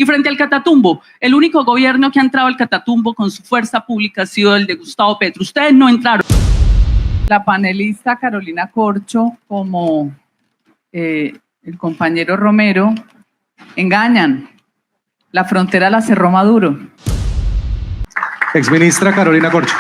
Y frente al Catatumbo, el único gobierno que ha entrado al Catatumbo con su fuerza pública ha sido el de Gustavo Petro. Ustedes no entraron. La panelista Carolina Corcho como el compañero Romero engañan. La frontera la cerró Maduro. Exministra Carolina Corcho.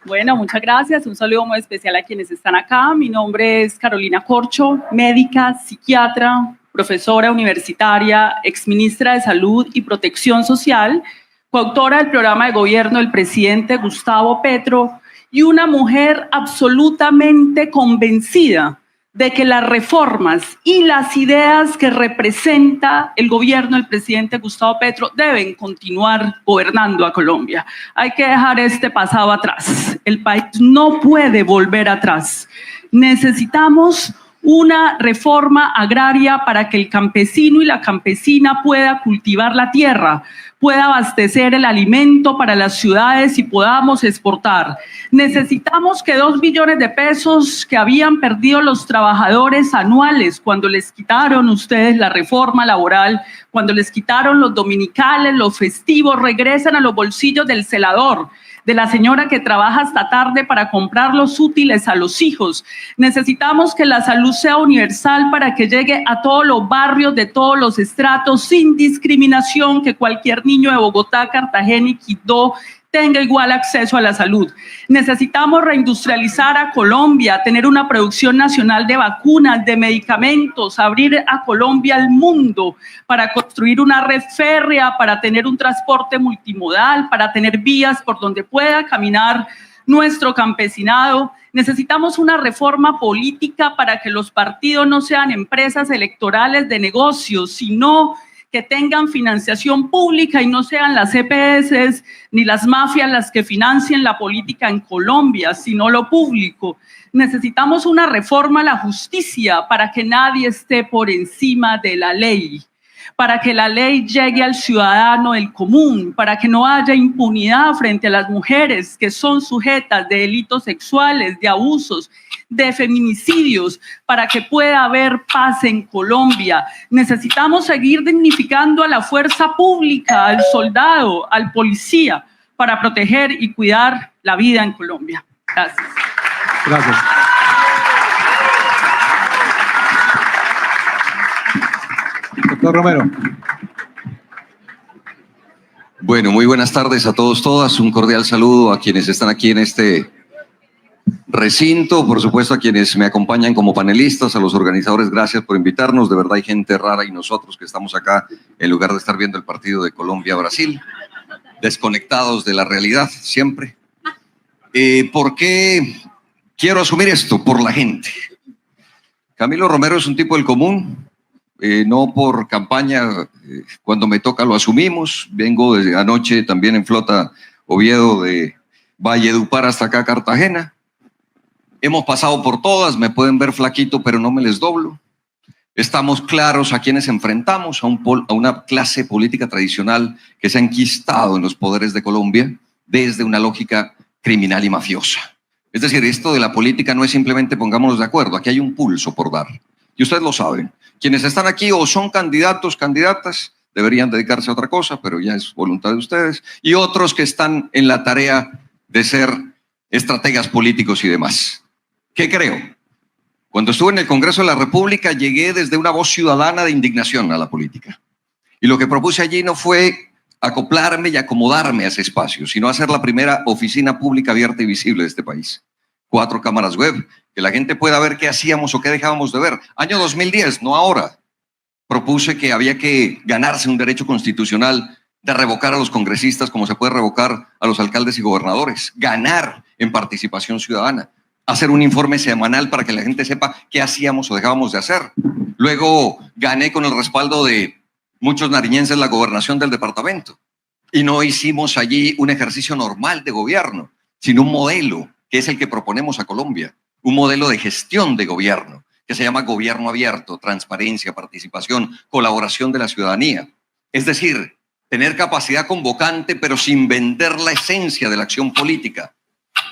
Bueno, muchas gracias. Un saludo muy especial a quienes están acá. Mi nombre es Carolina Corcho, médica, psiquiatra, profesora universitaria, exministra de Salud y Protección Social, coautora del programa de gobierno del presidente Gustavo Petro y una mujer absolutamente convencida de que las reformas y las ideas que representa el gobierno del presidente Gustavo Petro deben continuar gobernando a Colombia. Hay que dejar este pasado atrás. El país no puede volver atrás. Necesitamos una reforma agraria para que el campesino y la campesina pueda cultivar la tierra, pueda abastecer el alimento para las ciudades y podamos exportar. Necesitamos que 2 billones de pesos que habían perdido los trabajadores anuales cuando les quitaron ustedes la reforma laboral, cuando les quitaron los dominicales, los festivos, regresan a los bolsillos del celador, de la señora que trabaja hasta tarde para comprar los útiles a los hijos. Necesitamos que la salud sea universal para que llegue a todos los barrios de todos los estratos sin discriminación, que cualquier niño de Bogotá, Cartagena y Quibdó tenga igual acceso a la salud. Necesitamos reindustrializar a Colombia, tener una producción nacional de vacunas, de medicamentos, abrir a Colombia al mundo para construir una red férrea, para tener un transporte multimodal, para tener vías por donde pueda caminar nuestro campesinado. Necesitamos una reforma política para que los partidos no sean empresas electorales de negocios, sino que tengan financiación pública y no sean las EPS ni las mafias las que financien la política en Colombia, sino lo público. Necesitamos una reforma a la justicia para que nadie esté por encima de la ley, para que la ley llegue al ciudadano del común, para que no haya impunidad frente a las mujeres que son sujetas de delitos sexuales, de abusos, de feminicidios, para que pueda haber paz en Colombia. Necesitamos seguir dignificando a la fuerza pública, al soldado, al policía, para proteger y cuidar la vida en Colombia. Gracias. Gracias. Doctor Romero. Bueno, muy buenas tardes a todos, todas. Un cordial saludo a quienes están aquí en este recinto, por supuesto a quienes me acompañan como panelistas, a los organizadores, gracias por invitarnos. De verdad hay gente rara y nosotros que estamos acá en lugar de estar viendo el partido de Colombia-Brasil, desconectados de la realidad siempre. ¿Por qué quiero asumir esto? Por la gente. Camilo Romero es un tipo del común. No por campaña, cuando me toca lo asumimos. Vengo desde anoche también en flota Oviedo de Valledupar hasta acá Cartagena. Hemos pasado por todas, me pueden ver flaquito, pero no me les doblo. Estamos claros a quienes enfrentamos, a una clase política tradicional que se ha enquistado en los poderes de Colombia desde una lógica criminal y mafiosa. Es decir, esto de la política no es simplemente pongámonos de acuerdo, aquí hay un pulso por dar. Y ustedes lo saben. Quienes están aquí o son candidatos, candidatas, deberían dedicarse a otra cosa, pero ya es voluntad de ustedes. Y otros que están en la tarea de ser estrategas políticos y demás. ¿Qué creo? Cuando estuve en el Congreso de la República, llegué desde una voz ciudadana de indignación a la política. Y lo que propuse allí no fue acoplarme y acomodarme a ese espacio, sino hacer la primera oficina pública abierta y visible de este país. 4 cámaras web, que la gente pueda ver qué hacíamos o qué dejábamos de ver. Año 2010, no ahora. Propuse que había que ganarse un derecho constitucional de revocar a los congresistas como se puede revocar a los alcaldes y gobernadores. Ganar en participación ciudadana. Hacer un informe semanal para que la gente sepa qué hacíamos o dejábamos de hacer. Luego gané con el respaldo de muchos nariñenses la gobernación del departamento. Y no hicimos allí un ejercicio normal de gobierno, sino un modelo que es el que proponemos a Colombia. Un modelo de gestión de gobierno que se llama gobierno abierto, transparencia, participación, colaboración de la ciudadanía. Es decir, tener capacidad convocante, pero sin vender la esencia de la acción política.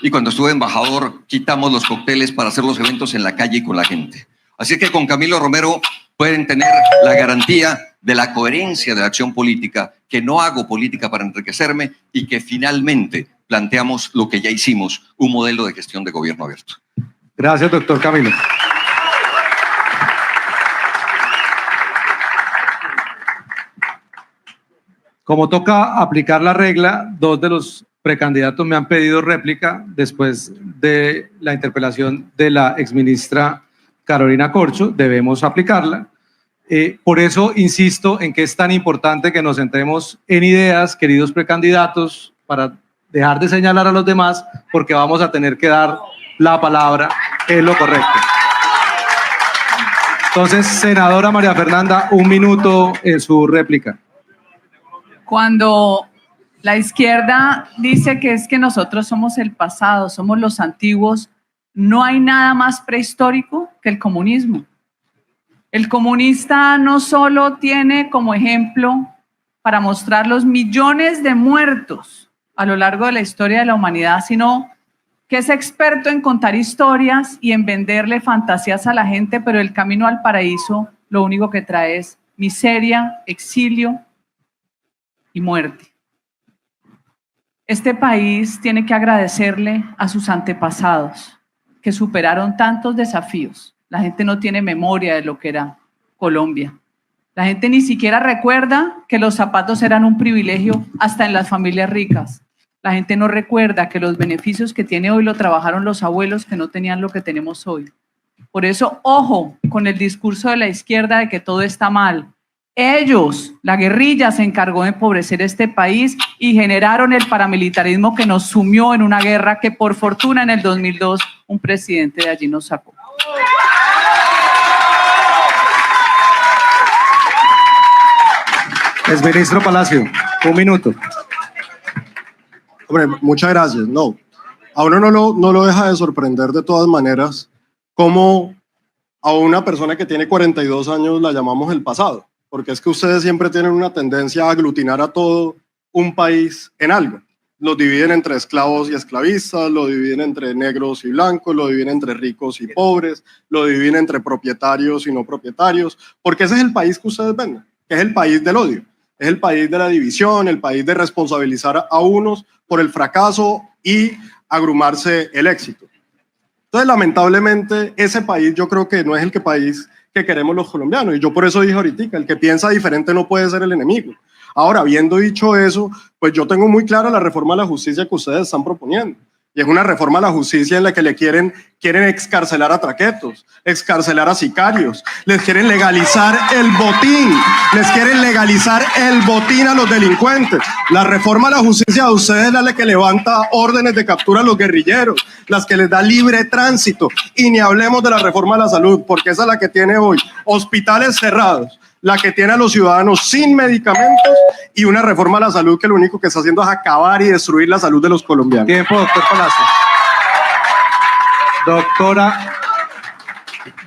Y cuando estuve embajador, quitamos los cócteles para hacer los eventos en la calle y con la gente. Así que con Camilo Romero pueden tener la garantía de la coherencia de la acción política, que no hago política para enriquecerme y que finalmente planteamos lo que ya hicimos, un modelo de gestión de gobierno abierto. Gracias, doctor Camilo. Como toca aplicar la regla, dos de los precandidatos me han pedido réplica después de la interpelación de la exministra Carolina Corcho. Debemos aplicarla. Por eso insisto en que es tan importante que nos centremos en ideas, queridos precandidatos, para dejar de señalar a los demás, porque vamos a tener que dar la palabra, es lo correcto. Entonces, senadora María Fernanda, 1 minuto en su réplica. Cuando la izquierda dice que es que nosotros somos el pasado, somos los antiguos, no hay nada más prehistórico que el comunismo. El comunista no solo tiene como ejemplo para mostrar los millones de muertos a lo largo de la historia de la humanidad, sino que es experto en contar historias y en venderle fantasías a la gente, pero el camino al paraíso lo único que trae es miseria, exilio y muerte. Este país tiene que agradecerle a sus antepasados que superaron tantos desafíos. La gente no tiene memoria de lo que era Colombia. La gente ni siquiera recuerda que los zapatos eran un privilegio hasta en las familias ricas. La gente no recuerda que los beneficios que tiene hoy lo trabajaron los abuelos que no tenían lo que tenemos hoy. Por eso, ojo con el discurso de la izquierda de que todo está mal. Ellos, la guerrilla, se encargó de empobrecer este país y generaron el paramilitarismo que nos sumió en una guerra que, por fortuna, en el 2002 un presidente de allí nos sacó. Exministro Palacio, 1 minuto. Hombre, muchas gracias. No, a uno no lo deja de sorprender de todas maneras cómo a una persona que tiene 42 años la llamamos el pasado, porque es que ustedes siempre tienen una tendencia a aglutinar a todo un país en algo. Lo dividen entre esclavos y esclavistas, lo dividen entre negros y blancos, lo dividen entre ricos y pobres, lo dividen entre propietarios y no propietarios, porque ese es el país que ustedes ven, que es el país del odio. Es el país de la división, el país de responsabilizar a unos por el fracaso y agrumarse el éxito. Entonces, lamentablemente, ese país yo creo que no es el país que queremos los colombianos. Y yo por eso dije ahorita, el que piensa diferente no puede ser el enemigo. Ahora, habiendo dicho eso, pues yo tengo muy clara la reforma a la justicia que ustedes están proponiendo. Y es una reforma a la justicia en la que le quieren excarcelar a traquetos, excarcelar a sicarios, les quieren legalizar el botín, les quieren legalizar el botín a los delincuentes. La reforma a la justicia de ustedes es la que levanta órdenes de captura a los guerrilleros, las que les da libre tránsito. Y ni hablemos de la reforma a la salud, porque esa es la que tiene hoy hospitales cerrados, la que tiene a los ciudadanos sin medicamentos y una reforma a la salud que lo único que está haciendo es acabar y destruir la salud de los colombianos. Tiempo, doctor Palacio.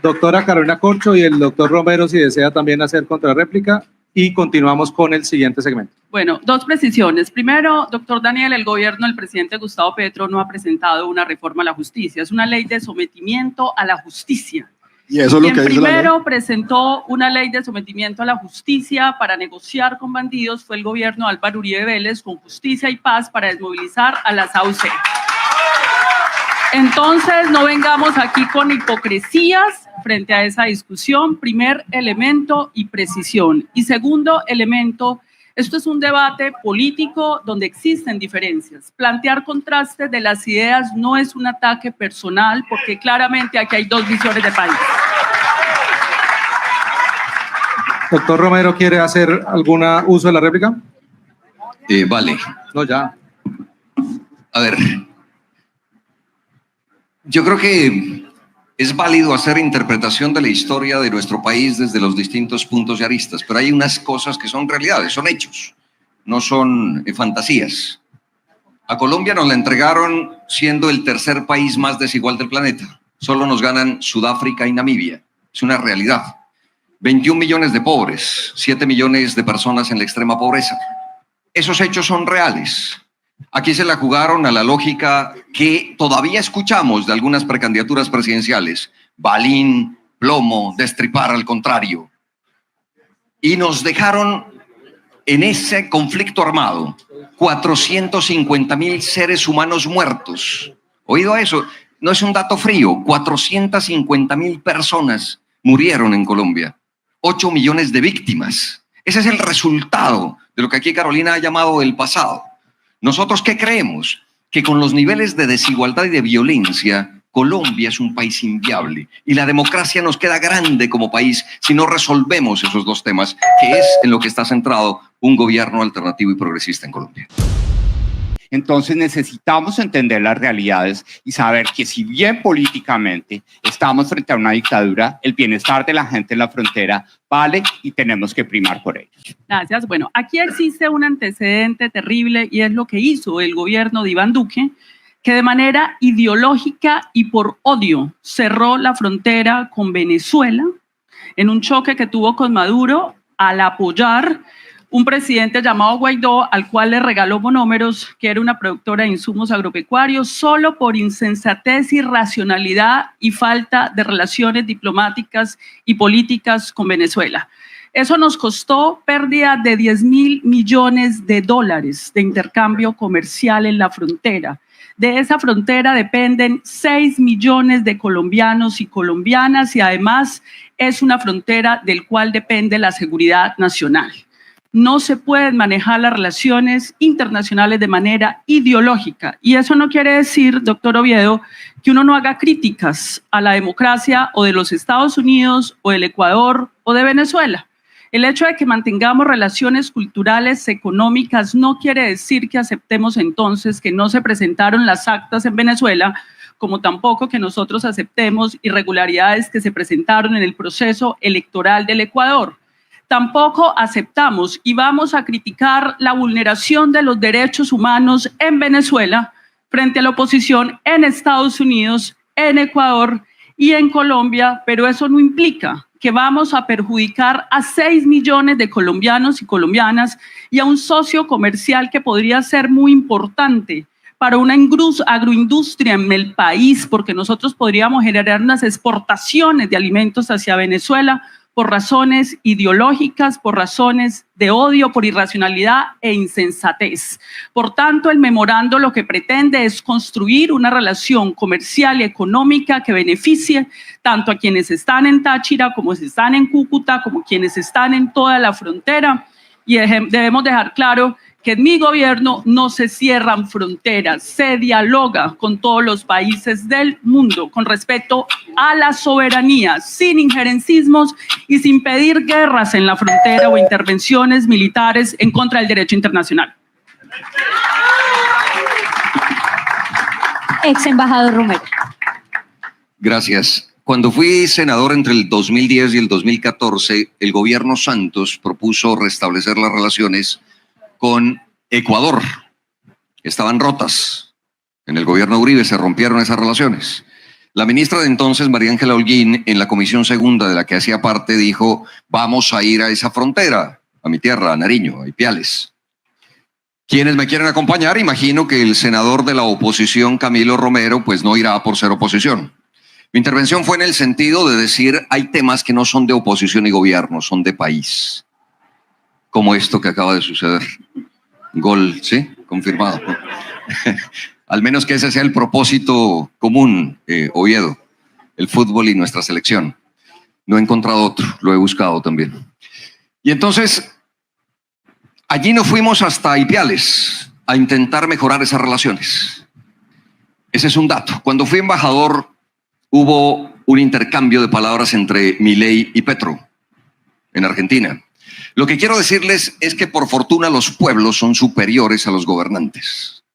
Doctora Carolina Corcho y el doctor Romero, si desea también hacer contrarréplica, y continuamos con el siguiente segmento. Bueno, 2 precisiones. Primero, doctor Daniel, el gobierno del presidente Gustavo Petro no ha presentado una reforma a la justicia, es una ley de sometimiento a la justicia. Y eso es lo que dice la ley. Primero presentó una ley de sometimiento a la justicia para negociar con bandidos fue el gobierno de Álvaro Uribe Vélez con Justicia y Paz para desmovilizar a las AUC. Entonces, no vengamos aquí con hipocresías frente a esa discusión. Primer elemento y precisión. Y segundo elemento, esto es un debate político donde existen diferencias. Plantear contrastes de las ideas no es un ataque personal, porque claramente aquí hay 2 visiones de país. Doctor Romero, ¿quiere hacer algún uso de la réplica? Vale. No, ya. A ver, yo creo que es válido hacer interpretación de la historia de nuestro país desde los distintos puntos y aristas, pero hay unas cosas que son realidades, son hechos, no son fantasías. A Colombia nos la entregaron siendo el 3er país más desigual del planeta. Solo nos ganan Sudáfrica y Namibia. Es una realidad. 21 millones de pobres, 7 millones de personas en la extrema pobreza. Esos hechos son reales. Aquí se la jugaron a la lógica que todavía escuchamos de algunas precandidaturas presidenciales. Balín, plomo, destripar al contrario. y nos dejaron en ese conflicto armado 450.000 seres humanos muertos. ¿Oído eso? No es un dato frío. 450.000 personas murieron en Colombia. 8 millones de víctimas. Ese es el resultado de lo que aquí Carolina ha llamado el pasado. ¿Nosotros qué creemos? Que con los niveles de desigualdad y de violencia, Colombia es un país inviable y la democracia nos queda grande como país si no resolvemos esos dos temas, que es en lo que está centrado un gobierno alternativo y progresista en Colombia. Entonces necesitamos entender las realidades y saber que si bien políticamente estamos frente a una dictadura, el bienestar de la gente en la frontera vale y tenemos que primar por ello. Gracias. Bueno, aquí existe un antecedente terrible y es lo que hizo el gobierno de Iván Duque, que de manera ideológica y por odio cerró la frontera con Venezuela en un choque que tuvo con Maduro al apoyar un presidente llamado Guaidó, al cual le regaló monómeros, que era una productora de insumos agropecuarios, solo por insensatez, irracionalidad y falta de relaciones diplomáticas y políticas con Venezuela. Eso nos costó pérdida de 10.000 millones de dólares de intercambio comercial en la frontera. De esa frontera dependen 6 millones de colombianos y colombianas y además es una frontera del cual depende la seguridad nacional. No se pueden manejar las relaciones internacionales de manera ideológica. Y eso no quiere decir, doctor Oviedo, que uno no haga críticas a la democracia o de los Estados Unidos o del Ecuador o de Venezuela. El hecho de que mantengamos relaciones culturales, económicas, no quiere decir que aceptemos entonces que no se presentaron las actas en Venezuela, como tampoco que nosotros aceptemos irregularidades que se presentaron en el proceso electoral del Ecuador. Tampoco aceptamos y vamos a criticar la vulneración de los derechos humanos en Venezuela frente a la oposición en Estados Unidos, en Ecuador y en Colombia, pero eso no implica que vamos a perjudicar a 6 millones de colombianos y colombianas y a un socio comercial que podría ser muy importante para una agroindustria en el país, porque nosotros podríamos generar unas exportaciones de alimentos hacia Venezuela por razones ideológicas, por razones de odio, por irracionalidad e insensatez. Por tanto, el memorando lo que pretende es construir una relación comercial y económica que beneficie tanto a quienes están en Táchira, como están en Cúcuta, como quienes están en toda la frontera. Y debemos dejar claro que en mi gobierno no se cierran fronteras, se dialoga con todos los países del mundo con respecto a la soberanía, sin injerencismos y sin pedir guerras en la frontera o intervenciones militares en contra del derecho internacional. Ex embajador Romero. Gracias. Cuando fui senador entre el 2010 y el 2014, el gobierno Santos propuso restablecer las relaciones con Ecuador. Estaban rotas. En el gobierno Uribe se rompieron esas relaciones. La ministra de entonces, María Ángela Holguín, en la comisión segunda de la que hacía parte, dijo, vamos a ir a esa frontera, a mi tierra, a Nariño, a Ipiales. ¿Quiénes me quieren acompañar? Imagino que el senador de la oposición, Camilo Romero, pues no irá por ser oposición. Mi intervención fue en el sentido de decir, hay temas que no son de oposición y gobierno, son de país. Como esto que acaba de suceder. Gol, ¿sí? Confirmado. Al menos que ese sea el propósito común, Oviedo, el fútbol y nuestra selección. No he encontrado otro, lo he buscado también. Y entonces, allí nos fuimos hasta Ipiales a intentar mejorar esas relaciones. Ese es un dato. Cuando fui embajador, hubo un intercambio de palabras entre Milei y Petro en Argentina. Lo que quiero decirles es que por fortuna los pueblos son superiores a los gobernantes.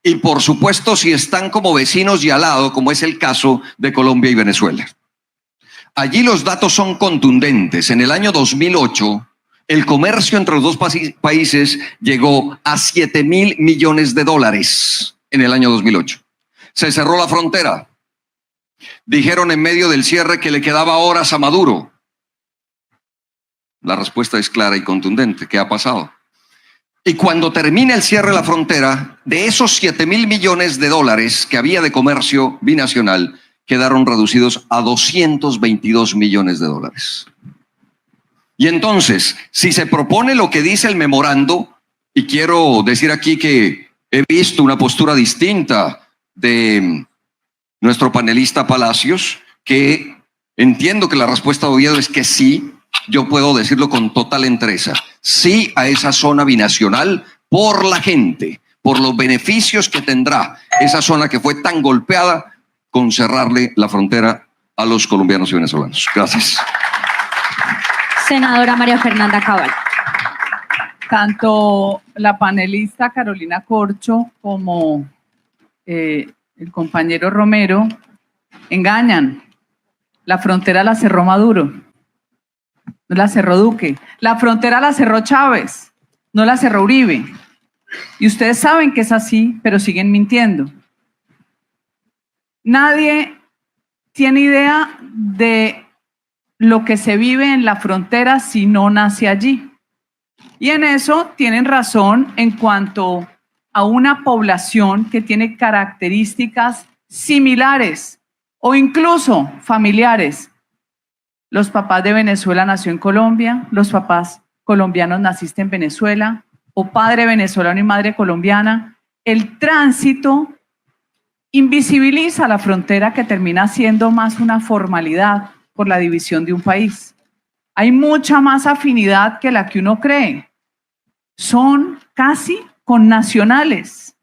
Y por supuesto si están como vecinos y al lado, como es el caso de Colombia y Venezuela. Allí los datos son contundentes. En el año 2008, el comercio entre los dos países llegó a 7.000 millones de dólares en el año 2008. Se cerró la frontera. Dijeron en medio del cierre que le quedaba horas a Maduro. La respuesta es clara y contundente. ¿Qué ha pasado? Y cuando termine el cierre de la frontera, de esos 7.000 millones de dólares que había de comercio binacional, quedaron reducidos a 222 millones de dólares. Y entonces, si se propone lo que dice el memorando, y quiero decir aquí que he visto una postura distinta de nuestro panelista Palacios, que entiendo que la respuesta de Oviedo es que sí, yo puedo decirlo con total entereza, sí a esa zona binacional por la gente, por los beneficios que tendrá esa zona que fue tan golpeada con cerrarle la frontera a los colombianos y venezolanos. Gracias. Senadora María Fernanda Cabal. Tanto la panelista Carolina Corcho como el compañero Romero engañan. La frontera la cerró Maduro, no la cerró Duque. La frontera la cerró Chávez, no la cerró Uribe. Y ustedes saben que es así, pero siguen mintiendo. Nadie tiene idea de lo que se vive en la frontera si no nace allí. Y en eso tienen razón en cuanto a una población que tiene características similares o incluso familiares. Los papás de Venezuela nació en Colombia, los papás colombianos naciste en Venezuela, o padre venezolano y madre colombiana. El tránsito invisibiliza la frontera, que termina siendo más una formalidad por la división de un país. Hay mucha más afinidad que la que uno cree. Son casi connacionales.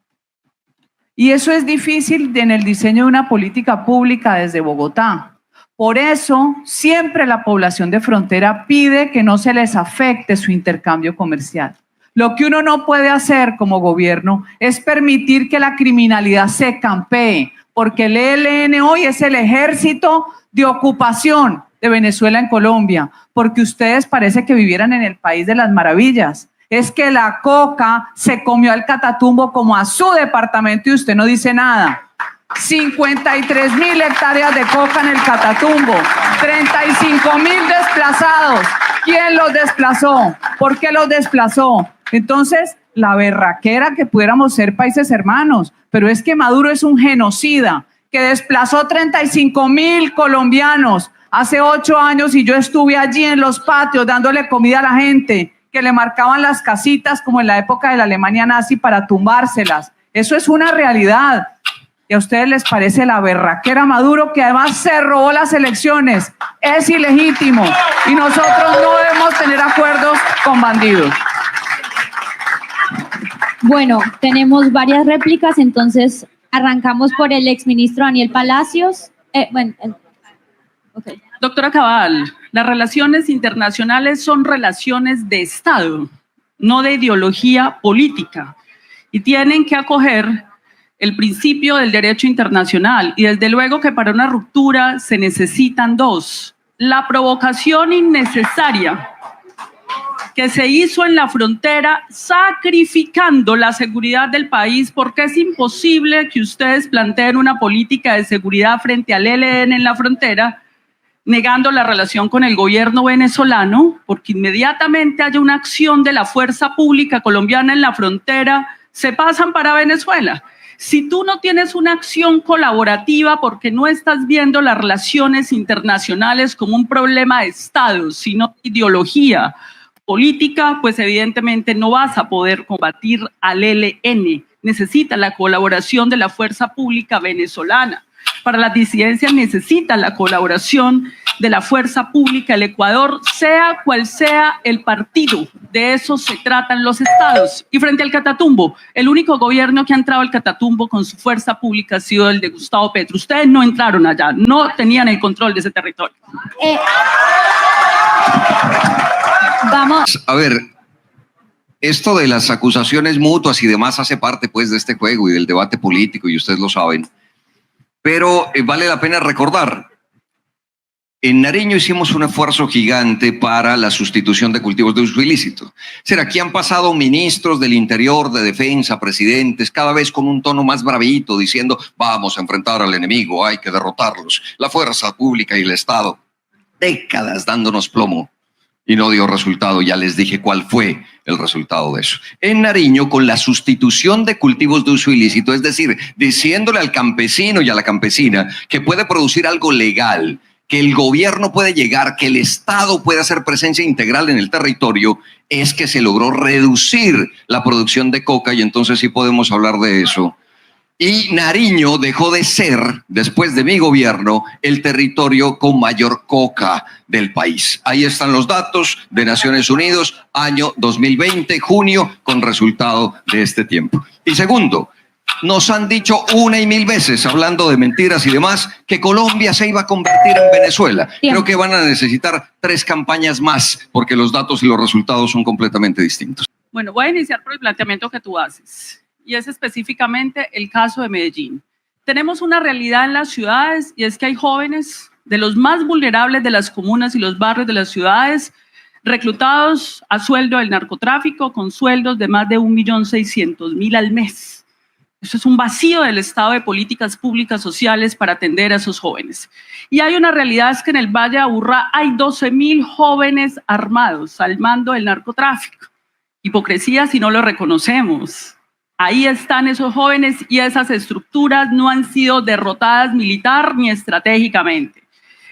Y eso es difícil en el diseño de una política pública desde Bogotá. Por eso, siempre la población de frontera pide que no se les afecte su intercambio comercial. Lo que uno no puede hacer como gobierno es permitir que la criminalidad se campee, porque el ELN hoy es el ejército de ocupación de Venezuela en Colombia, porque ustedes parece que vivieran en el país de las maravillas. Es que la coca se comió al Catatumbo como a su departamento y usted no dice nada. 53.000 hectáreas de coca en el Catatumbo, 35.000 desplazados. ¿Quién los desplazó? ¿Por qué los desplazó? Entonces, la berraquera que pudiéramos ser países hermanos, pero es que Maduro es un genocida que desplazó 35.000 colombianos hace 8 años y yo estuve allí en los patios dándole comida a la gente, que le marcaban las casitas como en la época de la Alemania nazi para tumbárselas. Eso es una realidad. ¿Y a ustedes les parece la berraquera Maduro, que además se robó las elecciones? Es ilegítimo y nosotros no debemos tener acuerdos con bandidos. Bueno, tenemos varias réplicas, entonces arrancamos por el exministro Daniel Palacios. Okay. Doctora Cabal, las relaciones internacionales son relaciones de Estado, no de ideología política, y tienen que acoger el principio del derecho internacional, y desde luego que para una ruptura se necesitan dos. La provocación innecesaria que se hizo en la frontera sacrificando la seguridad del país, porque es imposible que ustedes planteen una política de seguridad frente al ELN en la frontera, negando la relación con el gobierno venezolano, porque inmediatamente haya una acción de la fuerza pública colombiana en la frontera, se pasan para Venezuela. Si tú no tienes una acción colaborativa porque no estás viendo las relaciones internacionales como un problema de Estado, sino ideología política, pues evidentemente no vas a poder combatir al ELN. Necesita la colaboración de la fuerza pública venezolana. Para las disidencias necesita la colaboración de la fuerza pública del Ecuador, sea cual sea el partido. De eso se tratan los estados. Y frente al Catatumbo, el único gobierno que ha entrado al Catatumbo con su fuerza pública ha sido el de Gustavo Petro. Ustedes no entraron allá, no tenían el control de ese territorio. Vamos. A ver, esto de las acusaciones mutuas y demás hace parte pues de este juego y del debate político, y ustedes lo saben. Pero vale la pena recordar, en Nariño hicimos un esfuerzo gigante para la sustitución de cultivos de uso ilícito. Aquí han pasado ministros del Interior, de Defensa, presidentes, cada vez con un tono más bravito, diciendo vamos a enfrentar al enemigo, hay que derrotarlos, la fuerza pública y el Estado. Décadas dándonos plomo y no dio resultado. Ya les dije cuál fue el resultado de eso. En Nariño, con la sustitución de cultivos de uso ilícito, es decir, diciéndole al campesino y a la campesina que puede producir algo legal que el gobierno puede llegar, que el Estado puede hacer presencia integral en el territorio, es que se logró reducir la producción de coca y entonces sí podemos hablar de eso. Y Nariño dejó de ser, después de mi gobierno, el territorio con mayor coca del país. Ahí están los datos de Naciones Unidas, año 2020, junio, con resultado de este tiempo. Y segundo, nos han dicho una y mil veces, hablando de mentiras y demás, que Colombia se iba a convertir en Venezuela. Bien. Creo que van a necesitar 3 campañas más, porque los datos y los resultados son completamente distintos. Bueno, voy a iniciar por el planteamiento que tú haces, y es específicamente el caso de Medellín. Tenemos una realidad en las ciudades, y es que hay jóvenes de los más vulnerables de las comunas y los barrios de las ciudades, reclutados a sueldo del narcotráfico, con sueldos de más de 1.600.000 al mes. Eso es un vacío del Estado de políticas públicas sociales para atender a esos jóvenes. Y hay una realidad, es que en el Valle de Aburrá hay 12.000 jóvenes armados al mando del narcotráfico. Hipocresía si no lo reconocemos. Ahí están esos jóvenes y esas estructuras no han sido derrotadas militar ni estratégicamente.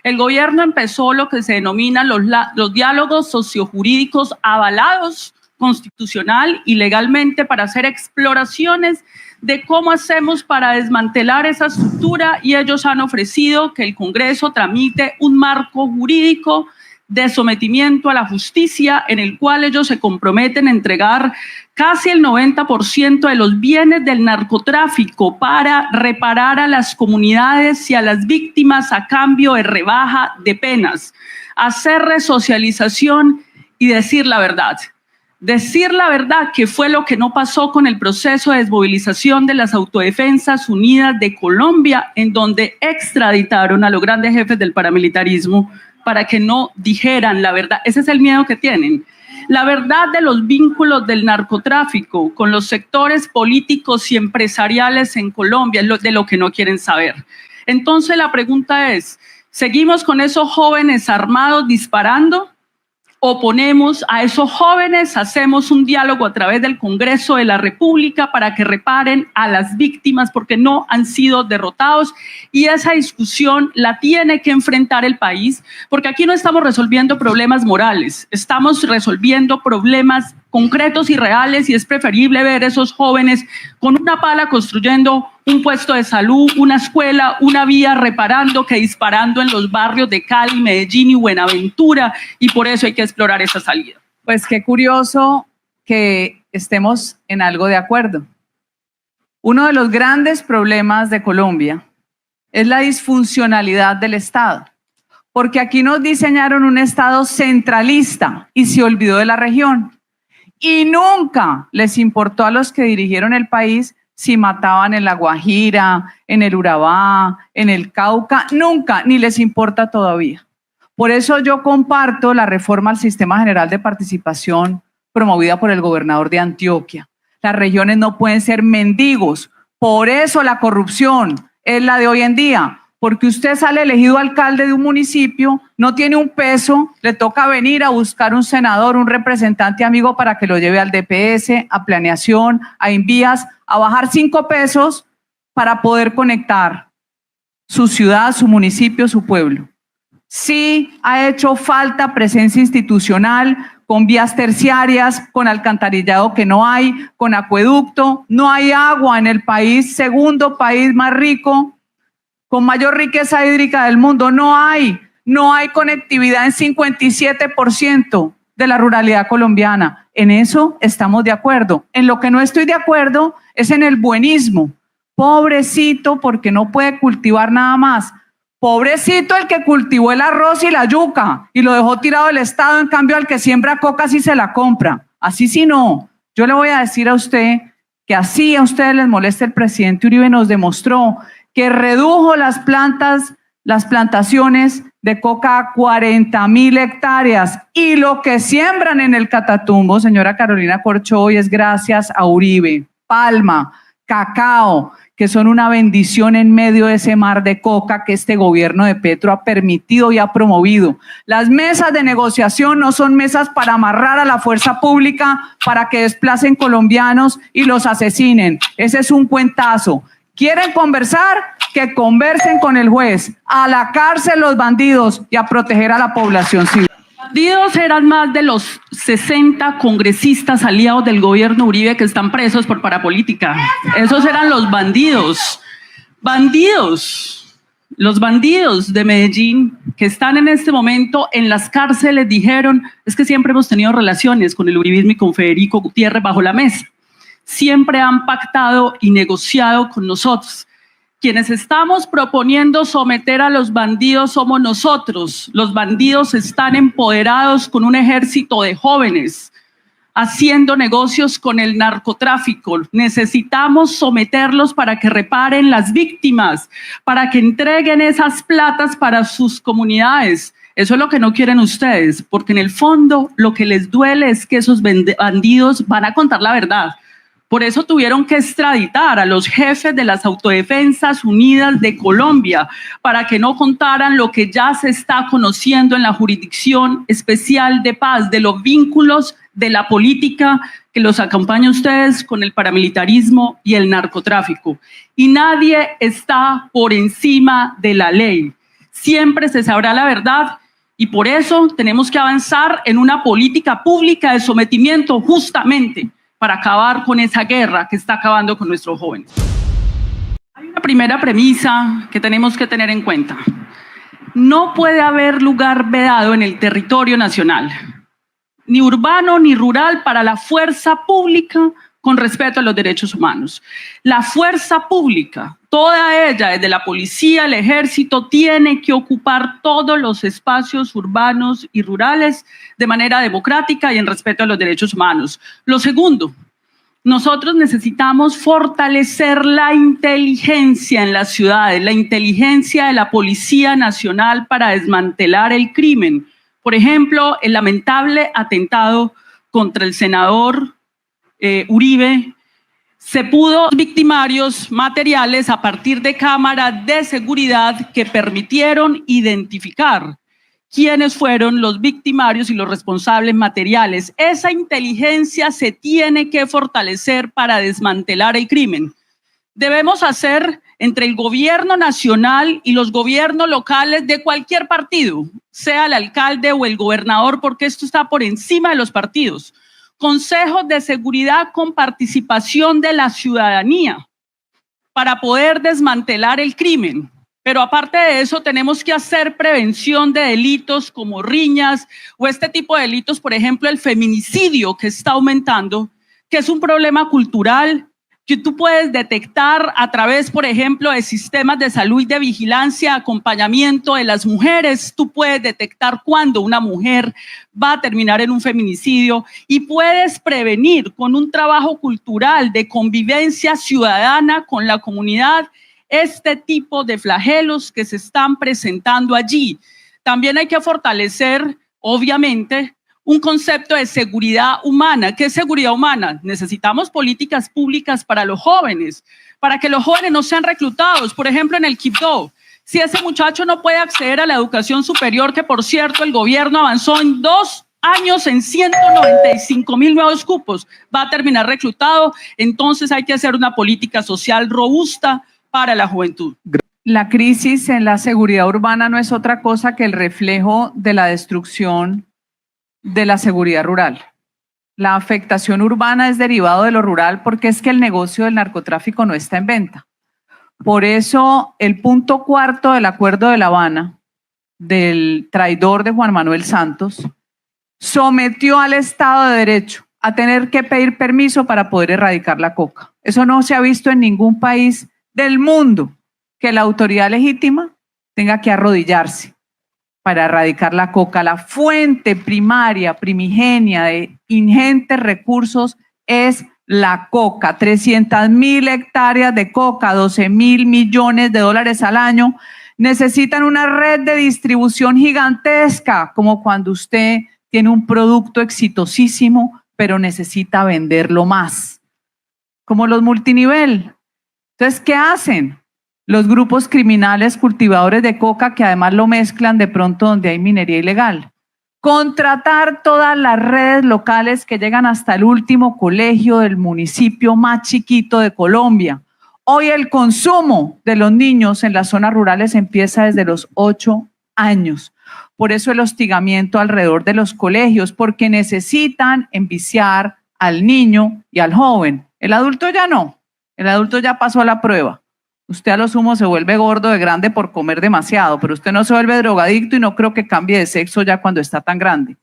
El gobierno empezó lo que se denominan los diálogos sociojurídicos avalados constitucional y legalmente para hacer exploraciones de cómo hacemos para desmantelar esa estructura, y ellos han ofrecido que el Congreso tramite un marco jurídico de sometimiento a la justicia en el cual ellos se comprometen a entregar casi el 90% de los bienes del narcotráfico para reparar a las comunidades y a las víctimas a cambio de rebaja de penas, hacer resocialización y decir la verdad. Decir la verdad, que fue lo que no pasó con el proceso de desmovilización de las Autodefensas Unidas de Colombia, en donde extraditaron a los grandes jefes del paramilitarismo para que no dijeran la verdad. Ese es el miedo que tienen. La verdad de los vínculos del narcotráfico con los sectores políticos y empresariales en Colombia es de lo que no quieren saber. Entonces la pregunta es, ¿seguimos con esos jóvenes armados disparando? Oponemos a esos jóvenes, hacemos un diálogo a través del Congreso de la República para que reparen a las víctimas porque no han sido derrotados, y esa discusión la tiene que enfrentar el país, porque aquí no estamos resolviendo problemas morales, estamos resolviendo problemas concretos y reales, y es preferible ver esos jóvenes con una pala construyendo un puesto de salud, una escuela, una vía, reparando, que disparando en los barrios de Cali, Medellín y Buenaventura, y por eso hay que explorar esa salida. Pues qué curioso que estemos en algo de acuerdo. Uno de los grandes problemas de Colombia es la disfuncionalidad del Estado, porque aquí nos diseñaron un Estado centralista y se olvidó de la región. Y nunca les importó a los que dirigieron el país si mataban en La Guajira, en el Urabá, en el Cauca, nunca, ni les importa todavía. Por eso yo comparto la reforma al Sistema General de Participación promovida por el gobernador de Antioquia. Las regiones no pueden ser mendigos, por eso la corrupción es la de hoy en día, porque usted sale elegido alcalde de un municipio, no tiene un peso, le toca venir a buscar un senador, un representante amigo para que lo lleve al DPS, a planeación, a Invías, a bajar 5 pesos para poder conectar su ciudad, su municipio, su pueblo. Sí ha hecho falta presencia institucional con vías terciarias, con alcantarillado que no hay, con acueducto, no hay agua en el país, segundo país más rico, con mayor riqueza hídrica del mundo, no hay conectividad en 57% de la ruralidad colombiana. En eso estamos de acuerdo. En lo que no estoy de acuerdo es en el buenismo. Pobrecito porque no puede cultivar nada más. Pobrecito el que cultivó el arroz y la yuca y lo dejó tirado el Estado, en cambio al que siembra coca sí se la compra. Así sí no. Yo le voy a decir a usted que así a ustedes les molesta el presidente Uribe, nos demostró que redujo las plantaciones de coca a 40.000 hectáreas, y lo que siembran en el Catatumbo, señora Carolina Corcho, hoy es gracias a Uribe. Palma, cacao, que son una bendición en medio de ese mar de coca que este gobierno de Petro ha permitido y ha promovido. Las mesas de negociación no son mesas para amarrar a la fuerza pública para que desplacen colombianos y los asesinen. Ese es un cuentazo. ¿Quieren conversar? Que conversen con el juez. A la cárcel los bandidos y a proteger a la población civil. Bandidos eran más de los 60 congresistas aliados del gobierno Uribe que están presos por parapolítica. Esos eran los bandidos. Bandidos. Los bandidos de Medellín que están en este momento en las cárceles dijeron, es que siempre hemos tenido relaciones con el uribismo y con Federico Gutiérrez bajo la mesa. Siempre han pactado y negociado con nosotros. Quienes estamos proponiendo someter a los bandidos somos nosotros. Los bandidos están empoderados con un ejército de jóvenes haciendo negocios con el narcotráfico. Necesitamos someterlos para que reparen las víctimas, para que entreguen esas platas para sus comunidades. Eso es lo que no quieren ustedes, porque en el fondo lo que les duele es que esos bandidos van a contar la verdad. Por eso tuvieron que extraditar a los jefes de las Autodefensas Unidas de Colombia para que no contaran lo que ya se está conociendo en la Jurisdicción Especial de Paz, de los vínculos de la política que los acompaña a ustedes con el paramilitarismo y el narcotráfico. Y nadie está por encima de la ley. Siempre se sabrá la verdad y por eso tenemos que avanzar en una política pública de sometimiento justamente para acabar con esa guerra que está acabando con nuestros jóvenes. Hay una primera premisa que tenemos que tener en cuenta. No puede haber lugar vedado en el territorio nacional, ni urbano ni rural, para la fuerza pública con respeto a los derechos humanos. La fuerza pública, toda ella, desde la policía, el ejército, tiene que ocupar todos los espacios urbanos y rurales de manera democrática y en respeto a los derechos humanos. Lo segundo, nosotros necesitamos fortalecer la inteligencia en las ciudades, la inteligencia de la Policía Nacional para desmantelar el crimen. Por ejemplo, el lamentable atentado contra el senador Uribe, se pudo victimarios materiales a partir de cámaras de seguridad que permitieron identificar quiénes fueron los victimarios y los responsables materiales. Esa inteligencia se tiene que fortalecer para desmantelar el crimen. Debemos hacer entre el gobierno nacional y los gobiernos locales de cualquier partido, sea el alcalde o el gobernador, porque esto está por encima de los partidos. Consejos de seguridad con participación de la ciudadanía para poder desmantelar el crimen. Pero aparte de eso, tenemos que hacer prevención de delitos como riñas o este tipo de delitos, por ejemplo, el feminicidio que está aumentando, que es un problema cultural que tú puedes detectar a través, por ejemplo, de sistemas de salud y de vigilancia, acompañamiento de las mujeres. Tú puedes detectar cuando una mujer va a terminar en un feminicidio y puedes prevenir con un trabajo cultural de convivencia ciudadana con la comunidad este tipo de flagelos que se están presentando allí. También hay que fortalecer, obviamente, un concepto de seguridad humana. ¿Qué es seguridad humana? Necesitamos políticas públicas para los jóvenes, para que los jóvenes no sean reclutados. Por ejemplo, en el Quibdó, si ese muchacho no puede acceder a la educación superior, que por cierto el gobierno avanzó en 2 años en 195,000 nuevos cupos, va a terminar reclutado. Entonces hay que hacer una política social robusta para la juventud. La crisis en la seguridad urbana no es otra cosa que el reflejo de la destrucción de la seguridad rural. La afectación urbana es derivado de lo rural porque es que el negocio del narcotráfico no está en venta. Por eso el punto 4 del Acuerdo de La Habana, del traidor de Juan Manuel Santos, sometió al Estado de Derecho a tener que pedir permiso para poder erradicar la coca. Eso no se ha visto en ningún país del mundo, que la autoridad legítima tenga que arrodillarse para erradicar la coca. La fuente primaria, primigenia de ingentes recursos es la coca. 300,000 hectáreas de coca, 12,000 millones de dólares al año. Necesitan una red de distribución gigantesca, como cuando usted tiene un producto exitosísimo, pero necesita venderlo más, como los multinivel. Entonces, ¿qué hacen? Los grupos criminales cultivadores de coca, que además lo mezclan de pronto donde hay minería ilegal. Contratar todas las redes locales que llegan hasta el último colegio del municipio más chiquito de Colombia. Hoy el consumo de los niños en las zonas rurales empieza desde los 8 años. Por eso el hostigamiento alrededor de los colegios, porque necesitan enviciar al niño y al joven. El adulto ya no, el adulto ya pasó la prueba. Usted a lo sumo se vuelve gordo de grande por comer demasiado, pero usted no se vuelve drogadicto y no creo que cambie de sexo ya cuando está tan grande.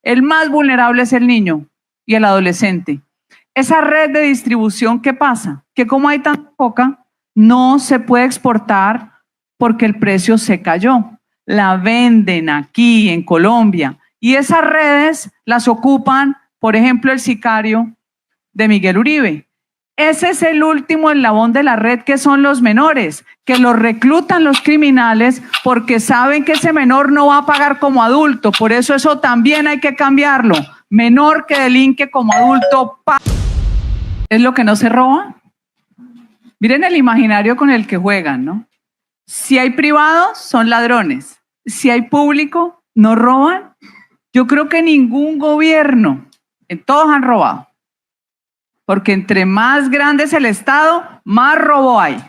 El más vulnerable es el niño y el adolescente. Esa red de distribución, ¿qué pasa? Que como hay tan poca, no se puede exportar porque el precio se cayó. La venden aquí en Colombia y esas redes las ocupan, por ejemplo, el sicario de Miguel Uribe. Ese es el último eslabón de la red, que son los menores, que los reclutan los criminales porque saben que ese menor no va a pagar como adulto. Por eso también hay que cambiarlo. Menor que delinque como adulto, ¿es lo que no se roba? Miren el imaginario con el que juegan, ¿no? Si hay privados, son ladrones. Si hay público, ¿no roban? Yo creo que ningún gobierno, todos han robado. Porque entre más grande es el Estado, más robo hay.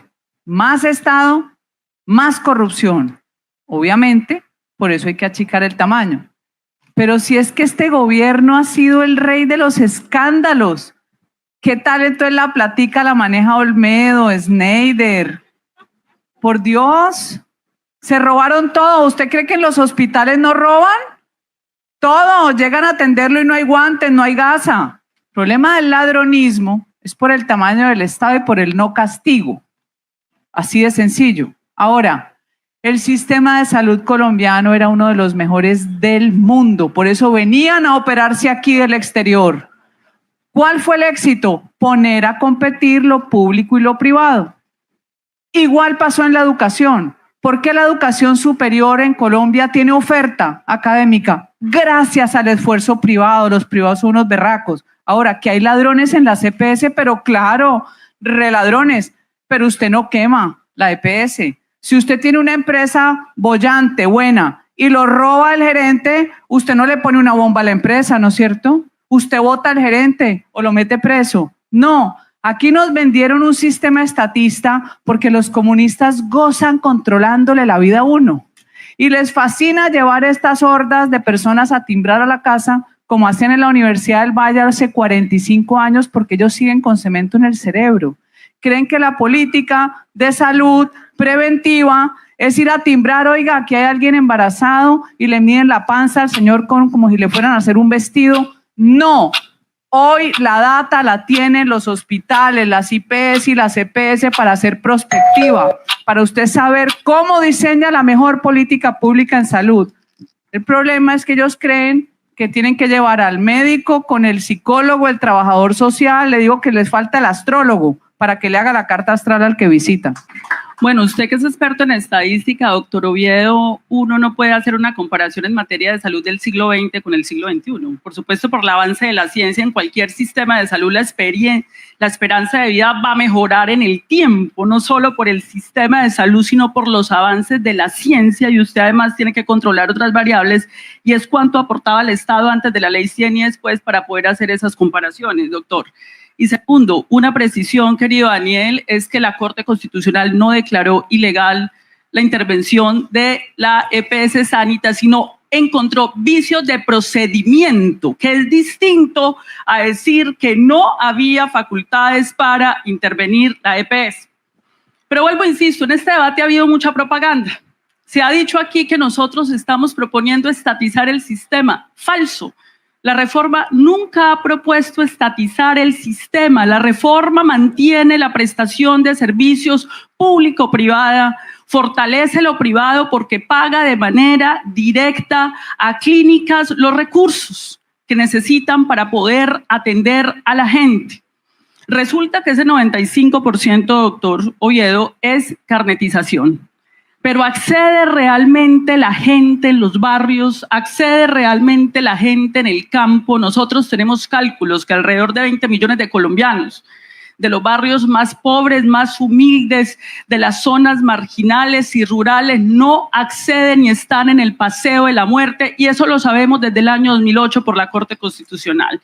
Más Estado, más corrupción. Obviamente, por eso hay que achicar el tamaño. Pero si es que este gobierno ha sido el rey de los escándalos, ¿qué tal entonces la plática la maneja Olmedo, Schneider? Por Dios, se robaron todo. ¿Usted cree que en los hospitales no roban? Todo, llegan a atenderlo y no hay guantes, no hay gasa. El problema del ladronismo es por el tamaño del Estado y por el no castigo. Así de sencillo. Ahora, el sistema de salud colombiano era uno de los mejores del mundo. Por eso venían a operarse aquí del exterior. ¿Cuál fue el éxito? Poner a competir lo público y lo privado. Igual pasó en la educación. ¿Por qué la educación superior en Colombia tiene oferta académica? Gracias al esfuerzo privado. Los privados son unos berracos. Ahora, que hay ladrones en la EPS, pero claro, reladrones, pero usted no quema la EPS. Si usted tiene una empresa bollante, buena, y lo roba el gerente, usted no le pone una bomba a la empresa, ¿no es cierto? Usted vota al gerente o lo mete preso. No, aquí nos vendieron un sistema estatista porque los comunistas gozan controlándole la vida a uno. Y les fascina llevar estas hordas de personas a timbrar a la casa, como hacían en la Universidad del Valle hace 45 años, porque ellos siguen con cemento en el cerebro. Creen que la política de salud preventiva es ir a timbrar, oiga, aquí hay alguien embarazado y le miden la panza al señor como si le fueran a hacer un vestido. No, hoy la data la tienen los hospitales, las IPS y las EPS para hacer prospectiva, para usted saber cómo diseña la mejor política pública en salud. El problema es que ellos creen que tienen que llevar al médico con el psicólogo, el trabajador social, le digo que les falta el astrólogo para que le haga la carta astral al que visita. Bueno, usted que es experto en estadística, doctor Oviedo, uno no puede hacer una comparación en materia de salud del siglo XX con el siglo XXI. Por supuesto, por el avance de la ciencia en cualquier sistema de salud, la esperanza de vida va a mejorar en el tiempo, no solo por el sistema de salud, sino por los avances de la ciencia, y usted además tiene que controlar otras variables, y es cuánto aportaba el Estado antes de la ley 100 y después para poder hacer esas comparaciones, doctor. Y segundo, una precisión, querido Daniel, es que la Corte Constitucional no declaró ilegal la intervención de la EPS Sanitas, sino encontró vicios de procedimiento, que es distinto a decir que no había facultades para intervenir la EPS. Pero vuelvo, insisto, en este debate ha habido mucha propaganda. Se ha dicho aquí que nosotros estamos proponiendo estatizar el sistema. Falso. La reforma nunca ha propuesto estatizar el sistema. La reforma mantiene la prestación de servicios público-privada, fortalece lo privado porque paga de manera directa a clínicas los recursos que necesitan para poder atender a la gente. Resulta que ese 95%, doctor Oviedo, es carnetización. Pero ¿accede realmente la gente en los barrios? ¿Accede realmente la gente en el campo? Nosotros tenemos cálculos que alrededor de 20 millones de colombianos, de los barrios más pobres, más humildes, de las zonas marginales y rurales, no acceden y están en el paseo de la muerte, y eso lo sabemos desde el año 2008 por la Corte Constitucional.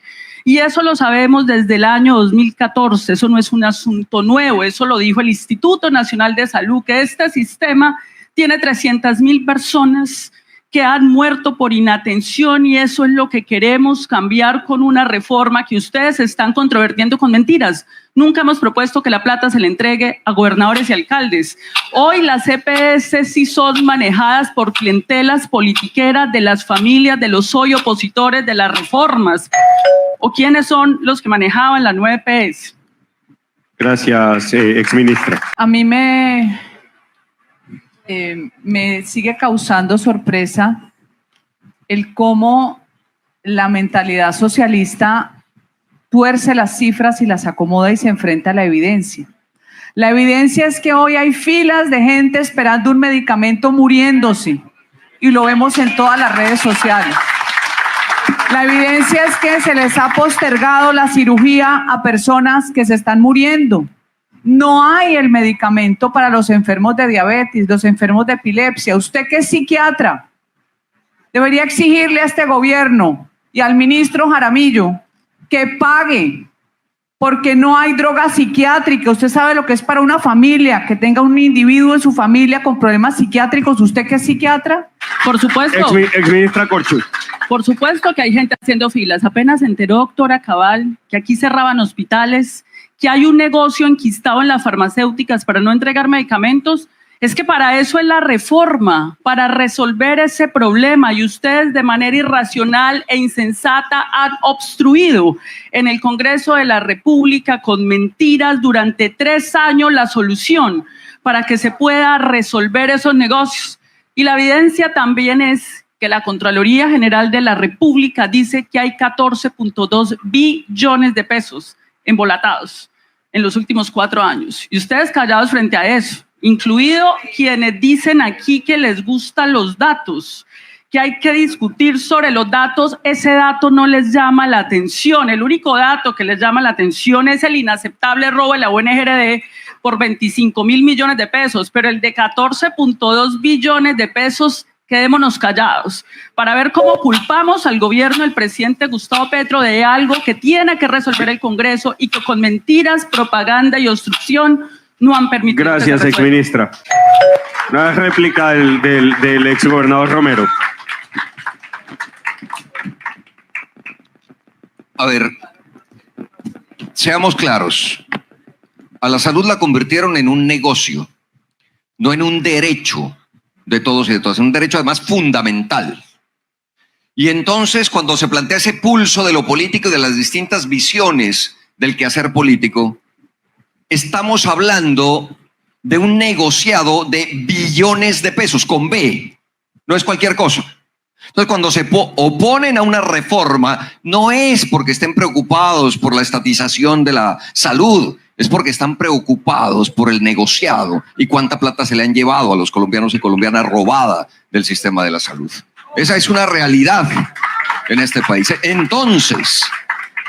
Y eso lo sabemos desde el año 2014, eso no es un asunto nuevo, eso lo dijo el Instituto Nacional de Salud, que este sistema tiene 300.000 personas que han muerto por inatención y eso es lo que queremos cambiar con una reforma que ustedes están controvertiendo con mentiras. Nunca hemos propuesto que la plata se le entregue a gobernadores y alcaldes. Hoy las EPS sí son manejadas por clientelas politiqueras de las familias de los hoy opositores de las reformas. ¿O quiénes son los que manejaban la nueva EPS? Gracias, exministra. A mí me sigue causando sorpresa el cómo la mentalidad socialista tuerce las cifras y las acomoda y se enfrenta a la evidencia. La evidencia es que hoy hay filas de gente esperando un medicamento muriéndose y lo vemos en todas las redes sociales. La evidencia es que se les ha postergado la cirugía a personas que se están muriendo. No hay el medicamento para los enfermos de diabetes, los enfermos de epilepsia. Usted que es psiquiatra, debería exigirle a este gobierno y al ministro Jaramillo que pague, porque no hay droga psiquiátrica. Usted sabe lo que es para una familia, que tenga un individuo en su familia con problemas psiquiátricos. ¿Usted que es psiquiatra? Por supuesto. Exministra Corcho. Por supuesto que hay gente haciendo filas. Apenas se enteró, doctora Cabal, que aquí cerraban hospitales, que hay un negocio enquistado en las farmacéuticas para no entregar medicamentos. Es que para eso es la reforma, para resolver ese problema, y ustedes de manera irracional e insensata han obstruido en el Congreso de la República con mentiras durante 3 años la solución para que se pueda resolver esos negocios. Y la evidencia también es que la Contraloría General de la República dice que hay 14.2 billones de pesos embolatados en los últimos 4 años. Y ustedes callados frente a eso, incluido quienes dicen aquí que les gustan los datos, que hay que discutir sobre los datos. Ese dato no les llama la atención. El único dato que les llama la atención es el inaceptable robo de la UNGRD por 25.000 millones de pesos, pero el de 14.2 billones de pesos, quedémonos callados para ver cómo culpamos al gobierno del presidente Gustavo Petro de algo que tiene que resolver el Congreso y que con mentiras, propaganda y obstrucción no han permitido. Gracias, exministra. Una réplica del exgobernador Romero. A ver, seamos claros. A la salud la convirtieron en un negocio, no en un derecho de todos y de todas, en un derecho además fundamental. Y entonces, cuando se plantea ese pulso de lo político y de las distintas visiones del quehacer político, estamos hablando de un negociado de billones de pesos, con B, no es cualquier cosa. Entonces, cuando se oponen a una reforma, no es porque estén preocupados por la estatización de la salud, es porque están preocupados por el negociado y cuánta plata se le han llevado a los colombianos y colombianas robada del sistema de la salud. Esa es una realidad en este país. Entonces,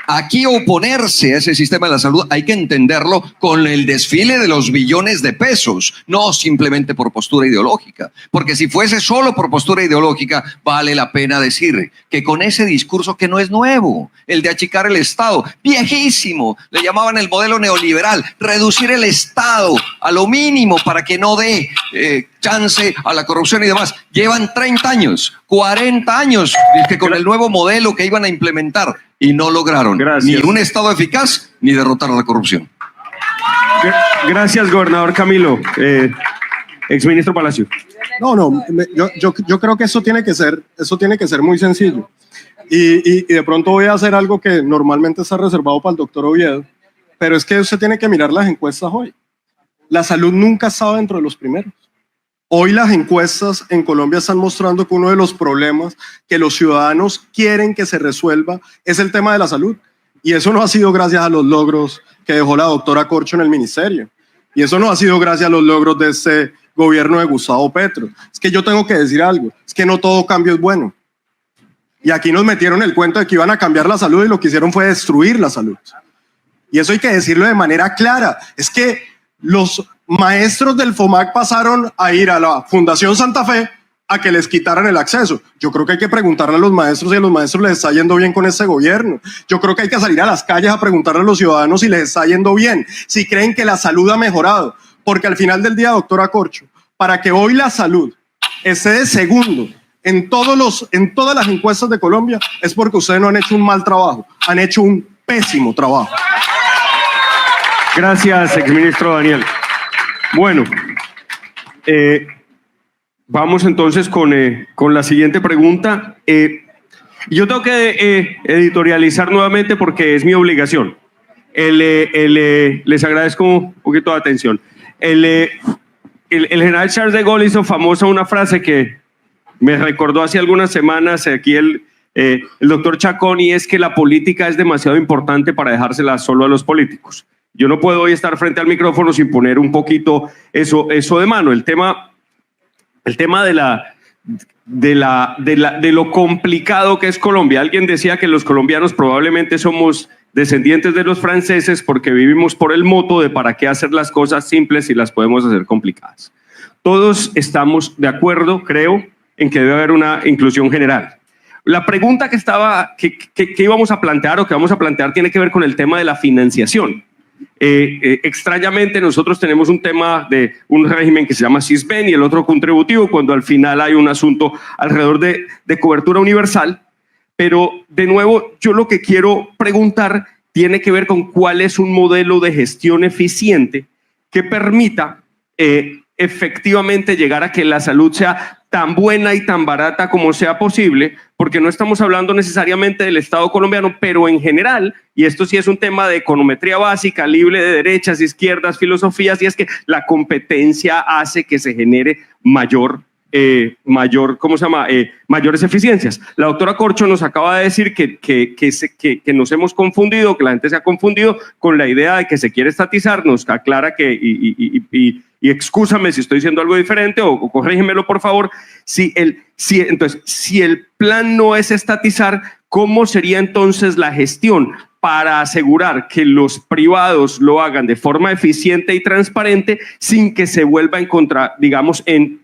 aquí oponerse a ese sistema de la salud hay que entenderlo con el desfile de los billones de pesos, no simplemente por postura ideológica, porque si fuese solo por postura ideológica, vale la pena decir que con ese discurso que no es nuevo, el de achicar el Estado, viejísimo, le llamaban el modelo neoliberal, reducir el Estado a lo mínimo para que no dé chance a la corrupción y demás. Llevan 30 años, 40 años que con el nuevo modelo que iban a implementar y no lograron ni un Estado eficaz ni derrotar a la corrupción. Gracias, gobernador Camilo. Exministro Palacio. Yo creo que eso tiene que ser muy sencillo. Y de pronto voy a hacer algo que normalmente está reservado para el doctor Oviedo, pero es que usted tiene que mirar las encuestas hoy. La salud nunca estaba dentro de los primeros. Hoy las encuestas en Colombia están mostrando que uno de los problemas que los ciudadanos quieren que se resuelva es el tema de la salud. Y eso no ha sido gracias a los logros que dejó la doctora Corcho en el ministerio. Y eso no ha sido gracias a los logros de este gobierno de Gustavo Petro. Es que yo tengo que decir algo, es que no todo cambio es bueno. Y aquí nos metieron el cuento de que iban a cambiar la salud y lo que hicieron fue destruir la salud. Y eso hay que decirlo de manera clara. Es que los maestros del FOMAC pasaron a ir a la Fundación Santa Fe a que les quitaran el acceso. Yo creo que hay que preguntarle a los maestros si a los maestros les está yendo bien con este gobierno. Yo creo que hay que salir a las calles a preguntarle a los ciudadanos si les está yendo bien, si creen que la salud ha mejorado. Porque al final del día, doctora Corcho, para que hoy la salud esté de segundo en todas las encuestas de Colombia, es porque ustedes no han hecho un mal trabajo, han hecho un pésimo trabajo. Gracias, exministro Daniel. Bueno, vamos entonces con la siguiente pregunta. Yo tengo que editorializar nuevamente porque es mi obligación. Les agradezco un poquito de atención. El general Charles de Gaulle hizo famosa una frase que me recordó hace algunas semanas aquí el doctor Chacón, y es que la política es demasiado importante para dejársela solo a los políticos. Yo no puedo hoy estar frente al micrófono sin poner un poquito eso de mano. El tema de lo complicado que es Colombia. Alguien decía que los colombianos probablemente somos descendientes de los franceses porque vivimos por el moto de para qué hacer las cosas simples si las podemos hacer complicadas. Todos estamos de acuerdo, creo, en que debe haber una inclusión general. La pregunta que íbamos a plantear o que vamos a plantear tiene que ver con el tema de la financiación. Extrañamente nosotros tenemos un tema de un régimen que se llama CISBEN y el otro contributivo, cuando al final hay un asunto alrededor de cobertura universal. Pero de nuevo, yo lo que quiero preguntar tiene que ver con cuál es un modelo de gestión eficiente que permita efectivamente llegar a que la salud sea tan buena y tan barata como sea posible, porque no estamos hablando necesariamente del Estado colombiano, pero en general, y esto sí es un tema de econometría básica, libre de derechas, izquierdas, filosofías, y es que la competencia hace que se genere mayores eficiencias. La doctora Corcho nos acaba de decir que nos hemos confundido, que la gente se ha confundido con la idea de que se quiere estatizar. Nos aclara que, y excúsame si estoy diciendo algo diferente o corrígemelo por favor, entonces, si el plan no es estatizar, ¿cómo sería entonces la gestión para asegurar que los privados lo hagan de forma eficiente y transparente sin que se vuelva en contra, digamos, en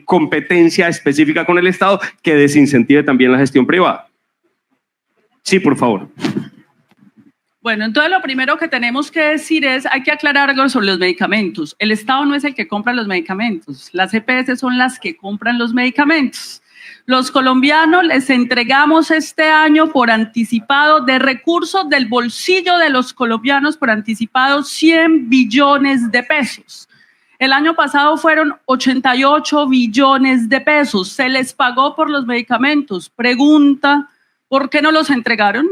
competencia específica con el Estado que desincentive también la gestión privada? Sí, por favor. Bueno, entonces lo primero que tenemos que decir es, hay que aclarar algo sobre los medicamentos. El Estado no es el que compra los medicamentos, las EPS son las que compran los medicamentos. Los colombianos les entregamos este año por anticipado de recursos del bolsillo de los colombianos por anticipado 100 billones de pesos. El año pasado fueron 88 billones de pesos. Se les pagó por los medicamentos. Pregunta, ¿por qué no los entregaron?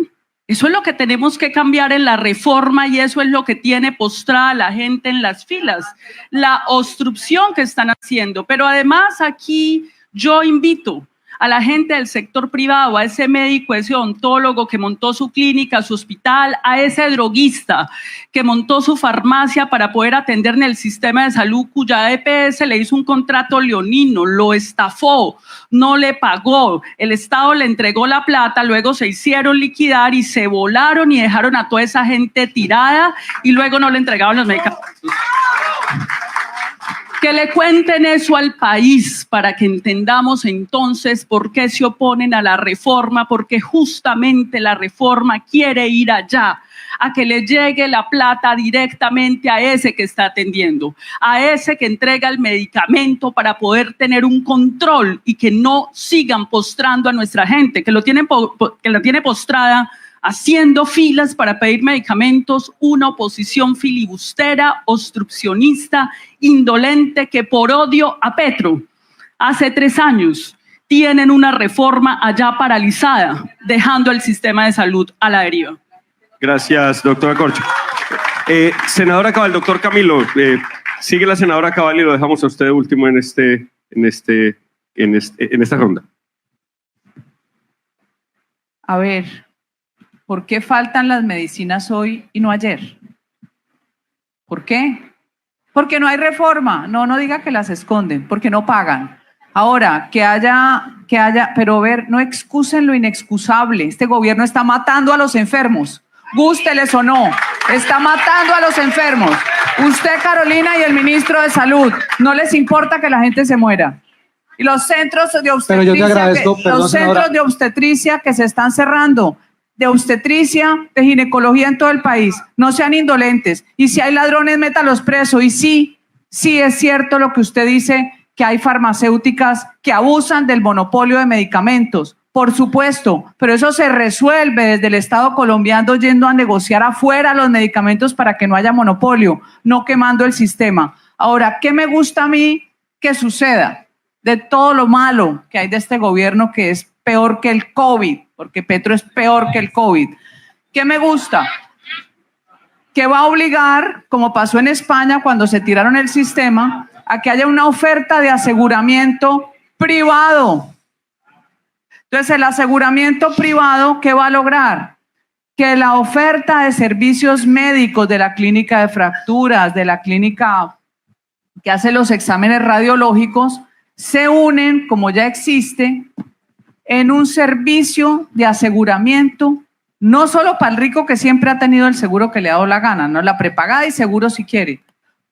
Eso es lo que tenemos que cambiar en la reforma y eso es lo que tiene postrada la gente en las filas, la obstrucción que están haciendo. Pero además aquí yo invito a la gente del sector privado, a ese médico, ese odontólogo que montó su clínica, su hospital, a ese droguista que montó su farmacia para poder atender en el sistema de salud, cuya EPS le hizo un contrato leonino, lo estafó, no le pagó, el Estado le entregó la plata, luego se hicieron liquidar y se volaron y dejaron a toda esa gente tirada y luego no le entregaban los medicamentos. Que le cuenten eso al país para que entendamos entonces por qué se oponen a la reforma, porque justamente la reforma quiere ir allá, a que le llegue la plata directamente a ese que está atendiendo, a ese que entrega el medicamento para poder tener un control y que no sigan postrando a nuestra gente, que la tiene postrada haciendo filas para pedir medicamentos, una oposición filibustera, obstruccionista, indolente, que por odio a Petro, hace 3 años, tienen una reforma allá paralizada, dejando el sistema de salud a la deriva. Gracias, doctora Corcho. Senadora Cabal, doctor Camilo, sigue la senadora Cabal y lo dejamos a usted último en esta ronda. A ver, ¿por qué faltan las medicinas hoy y no ayer? ¿Por qué? Porque no hay reforma. No diga que las esconden, porque no pagan. Ahora, que haya, pero ver, no excusen lo inexcusable. Este gobierno está matando a los enfermos. Gústeles o no, está matando a los enfermos. Usted, Carolina, y el ministro de Salud, no les importa que la gente se muera. Y los centros de Pero yo te agradezco, perdón, los senadora. centros de obstetricia que se están cerrando, de obstetricia, de ginecología en todo el país. No sean indolentes. Y si hay ladrones, métalos presos. Y sí es cierto lo que usted dice, que hay farmacéuticas que abusan del monopolio de medicamentos. Por supuesto, pero eso se resuelve desde el Estado colombiano yendo a negociar afuera los medicamentos para que no haya monopolio, no quemando el sistema. Ahora, ¿qué me gusta a mí que suceda? De todo lo malo que hay de este gobierno, que es peor que el COVID, porque Petro es peor que el COVID. ¿Qué me gusta? Que va a obligar, como pasó en España cuando se tiraron el sistema, a que haya una oferta de aseguramiento privado. Entonces, el aseguramiento privado, ¿qué va a lograr? Que la oferta de servicios médicos de la clínica de fracturas, de la clínica que hace los exámenes radiológicos, se unen, como ya existe, en un servicio de aseguramiento, no solo para el rico que siempre ha tenido el seguro que le ha dado la gana, no, la prepagada y seguro si quiere,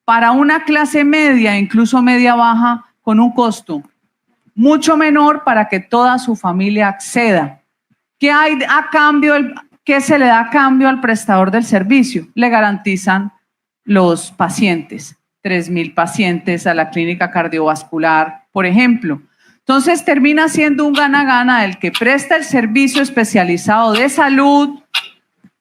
para una clase media, incluso media baja, con un costo mucho menor para que toda su familia acceda. ¿Qué hay a cambio? ¿Qué se le da a cambio al prestador del servicio? Le garantizan los pacientes, 3.000 pacientes a la clínica cardiovascular, por ejemplo. Entonces termina siendo un gana-gana el que presta el servicio especializado de salud,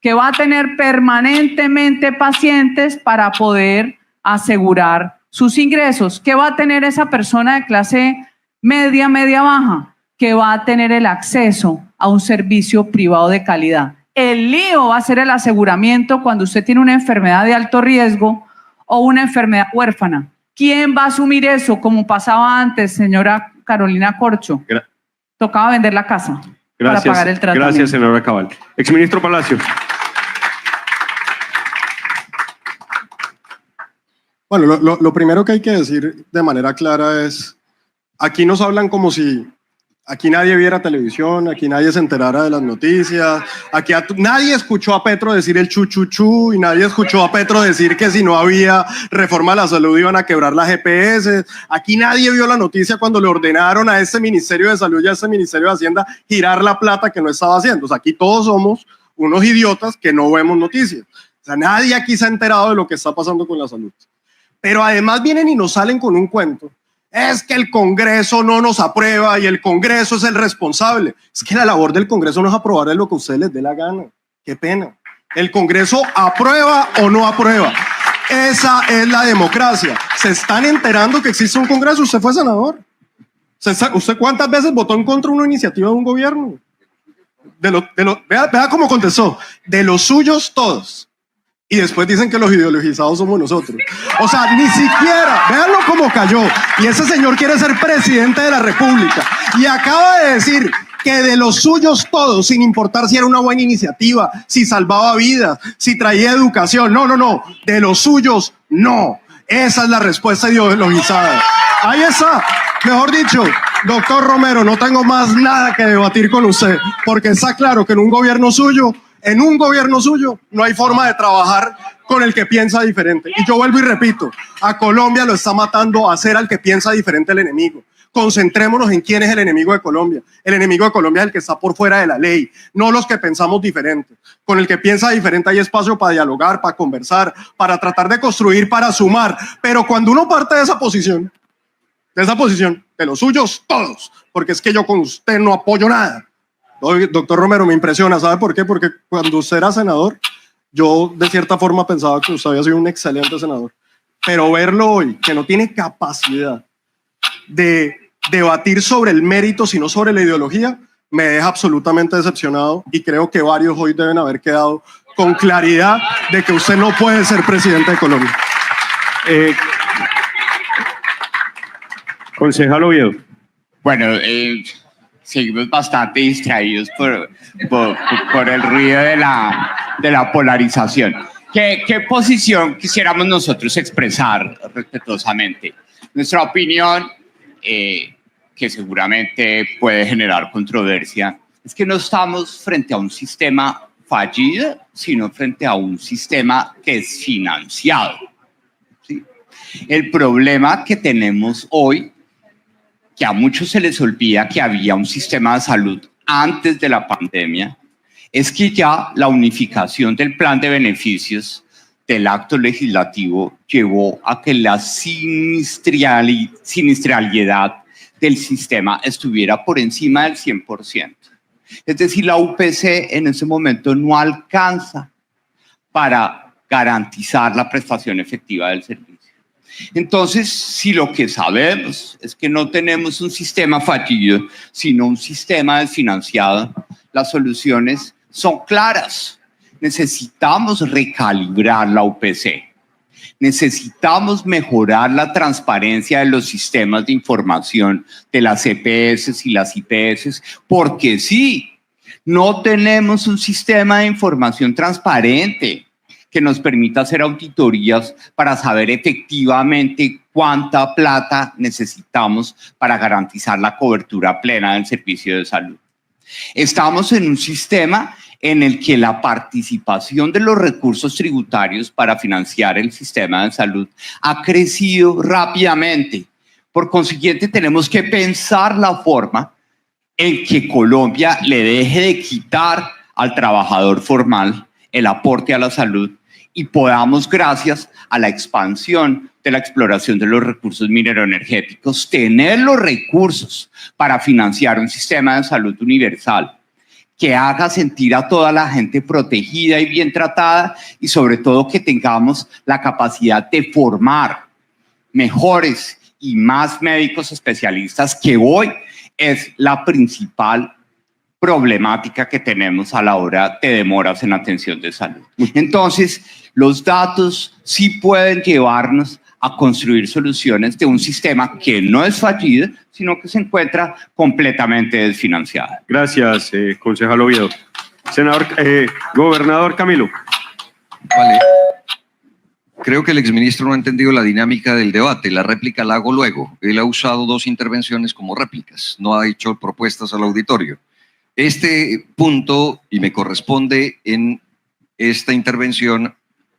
que va a tener permanentemente pacientes para poder asegurar sus ingresos. ¿Qué va a tener esa persona de clase media, media baja? Que va a tener el acceso a un servicio privado de calidad. El lío va a ser el aseguramiento cuando usted tiene una enfermedad de alto riesgo o una enfermedad huérfana. ¿Quién va a asumir eso? Como pasaba antes, señora Carolina Corcho. Tocaba vender la casa para pagar el tratamiento. Gracias, senadora Cabal. Exministro Palacio. Bueno, lo primero que hay que decir de manera clara es, aquí nos hablan como si aquí nadie viera televisión, aquí nadie se enterara de las noticias, aquí nadie escuchó a Petro decir el chu y nadie escuchó a Petro decir que si no había reforma a la salud iban a quebrar las GPS. Aquí nadie vio la noticia cuando le ordenaron a este Ministerio de Salud y a este Ministerio de Hacienda girar la plata que no estaba haciendo. O sea, aquí todos somos unos idiotas que no vemos noticias. O sea, nadie aquí se ha enterado de lo que está pasando con la salud. Pero además vienen y nos salen con un cuento. Es que el Congreso no nos aprueba y el Congreso es el responsable. Es que la labor del Congreso no es aprobar lo que a ustedes les dé la gana. Qué pena. El Congreso aprueba o no aprueba. Esa es la democracia. ¿Se están enterando que existe un Congreso? Usted fue senador. ¿Usted cuántas veces votó en contra de una iniciativa de un gobierno? Vea cómo contestó. De los suyos todos. Y después dicen que los ideologizados somos nosotros. O sea, ni siquiera, véanlo cómo cayó. Y ese señor quiere ser presidente de la República. Y acaba de decir que de los suyos todos, sin importar si era una buena iniciativa, si salvaba vidas, si traía educación. No. De los suyos, no. Esa es la respuesta ideologizada. Ahí está. Mejor dicho, doctor Romero, no tengo más nada que debatir con usted. Porque está claro que en un gobierno suyo no hay forma de trabajar con el que piensa diferente. Y yo vuelvo y repito, a Colombia lo está matando hacer al que piensa diferente el enemigo. Concentrémonos en quién es el enemigo de Colombia. El enemigo de Colombia es el que está por fuera de la ley, no los que pensamos diferente. Con el que piensa diferente hay espacio para dialogar, para conversar, para tratar de construir, para sumar. Pero cuando uno parte de esa posición, de los suyos todos, porque es que yo con usted no apoyo nada. Doctor Romero, me impresiona, ¿sabe por qué? Porque cuando usted era senador, yo de cierta forma pensaba que usted había sido un excelente senador, pero verlo hoy, que no tiene capacidad de debatir sobre el mérito, sino sobre la ideología, me deja absolutamente decepcionado y creo que varios hoy deben haber quedado con claridad de que usted no puede ser presidente de Colombia. Concejal Oviedo. Bueno, seguimos bastante distraídos por el ruido de la polarización. ¿Qué posición quisiéramos nosotros expresar respetuosamente? Nuestra opinión, que seguramente puede generar controversia, es que no estamos frente a un sistema fallido, sino frente a un sistema que es financiado. ¿Sí? El problema que tenemos hoy, que a muchos se les olvida que había un sistema de salud antes de la pandemia, es que ya la unificación del plan de beneficios del acto legislativo llevó a que la sinistralidad del sistema estuviera por encima del 100%. Es decir, la UPC en ese momento no alcanza para garantizar la prestación efectiva del servicio. Entonces, si lo que sabemos es que no tenemos un sistema fallido, sino un sistema desfinanciado, las soluciones son claras. Necesitamos recalibrar la UPC. Necesitamos mejorar la transparencia de los sistemas de información de las EPS y las IPS, porque sí, no tenemos un sistema de información transparente que nos permita hacer auditorías para saber efectivamente cuánta plata necesitamos para garantizar la cobertura plena del servicio de salud. Estamos en un sistema en el que la participación de los recursos tributarios para financiar el sistema de salud ha crecido rápidamente. Por consiguiente, tenemos que pensar la forma en que Colombia le deje de quitar al trabajador formal el aporte a la salud y podamos, gracias a la expansión de la exploración de los recursos mineroenergéticos, tener los recursos para financiar un sistema de salud universal que haga sentir a toda la gente protegida y bien tratada, y sobre todo que tengamos la capacidad de formar mejores y más médicos especialistas, que hoy es la principal problemática que tenemos a la hora de demoras en atención de salud. Entonces, los datos sí pueden llevarnos a construir soluciones de un sistema que no es fallido, sino que se encuentra completamente desfinanciado. Gracias, concejal Oviedo. Gobernador Camilo. Vale. Creo que el exministro no ha entendido la dinámica del debate. La réplica la hago luego. Él ha usado 2 intervenciones como réplicas, no ha hecho propuestas al auditorio. Este punto, y me corresponde en esta intervención,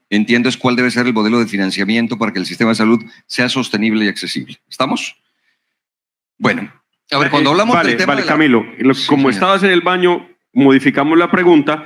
entiendo es cuál debe ser el modelo de financiamiento para que el sistema de salud sea sostenible y accesible. ¿Estamos? Bueno, a ver, cuando hablamos del tema de la... Camilo, como estabas en el baño, modificamos la pregunta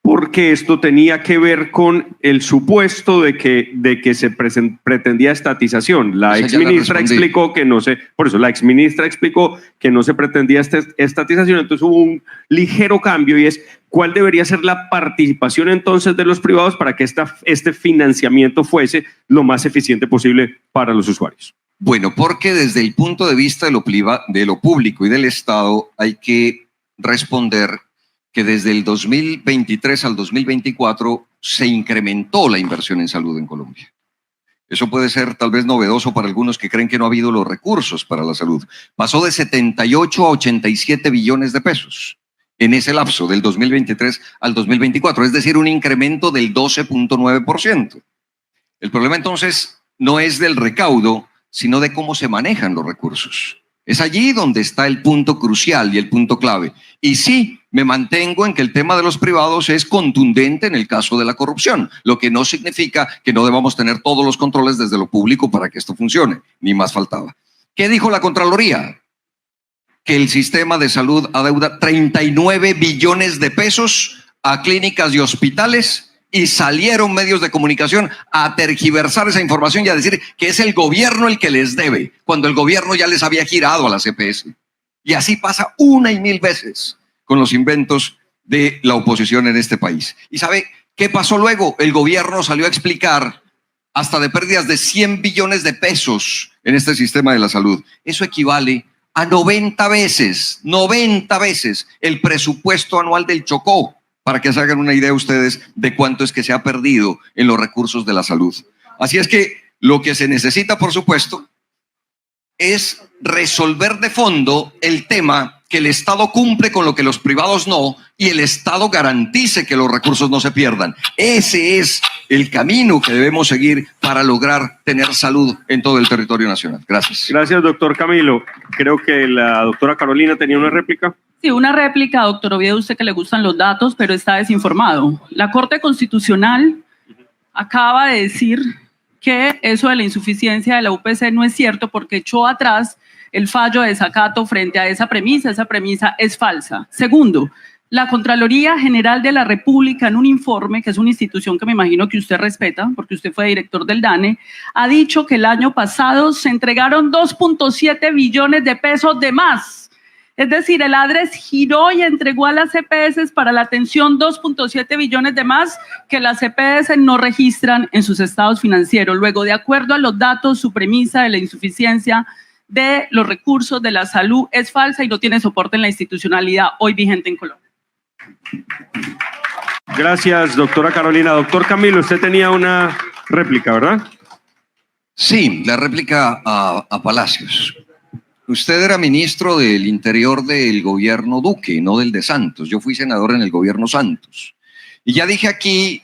porque esto tenía que ver con el supuesto de que se pretendía estatización. La exministra explicó que no se, por eso la exministra explicó que no se pretendía estatización, entonces hubo un ligero cambio y es cuál debería ser la participación entonces de los privados para que este financiamiento fuese lo más eficiente posible para los usuarios. Bueno, porque desde el punto de vista de lo público y del Estado hay que responder que desde el 2023 al 2024 se incrementó la inversión en salud en Colombia. Eso puede ser tal vez novedoso para algunos que creen que no ha habido los recursos para la salud. Pasó de 78 a 87 billones de pesos en ese lapso del 2023 al 2024, es decir, un incremento del 12.9%. El problema entonces no es del recaudo, sino de cómo se manejan los recursos. Es allí donde está el punto crucial y el punto clave. Y sí, me mantengo en que el tema de los privados es contundente en el caso de la corrupción, lo que no significa que no debamos tener todos los controles desde lo público para que esto funcione, ni más faltaba. ¿Qué dijo la Contraloría? Que el sistema de salud adeuda 39 billones de pesos a clínicas y hospitales, y salieron medios de comunicación a tergiversar esa información y a decir que es el gobierno el que les debe, cuando el gobierno ya les había girado a las EPS. Y así pasa una y mil veces con los inventos de la oposición en este país. ¿Y sabe qué pasó luego? El gobierno salió a explicar hasta de pérdidas de 100 billones de pesos en este sistema de la salud. Eso equivale a 90 veces el presupuesto anual del Chocó, para que se hagan una idea ustedes de cuánto es que se ha perdido en los recursos de la salud. Así es que lo que se necesita, por supuesto, es resolver de fondo el tema que el Estado cumple con lo que los privados no, y el Estado garantice que los recursos no se pierdan. Ese es el camino que debemos seguir para lograr tener salud en todo el territorio nacional. Gracias. Gracias, doctor Camilo. Creo que la doctora Carolina tenía una réplica. Sí, una réplica, doctor Oviedo, usted que le gustan los datos, pero está desinformado. La Corte Constitucional acaba de decir que eso de la insuficiencia de la UPC no es cierto porque echó atrás el fallo de desacato frente a esa premisa es falsa. Segundo, la Contraloría General de la República, en un informe, que es una institución que me imagino que usted respeta, porque usted fue director del DANE, ha dicho que el año pasado se entregaron 2.7 billones de pesos de más. Es decir, el ADRES giró y entregó a las EPS para la atención 2.7 billones de más que las EPS no registran en sus estados financieros. Luego, de acuerdo a los datos, su premisa de la insuficiencia de los recursos de la salud es falsa y no tiene soporte en la institucionalidad hoy vigente en Colombia. Gracias, doctora Carolina. Doctor Camilo, usted tenía una réplica, ¿verdad? Sí, la réplica a Palacios. Usted era ministro del Interior del gobierno Duque, no del de Santos. Yo fui senador en el gobierno Santos. Y ya dije aquí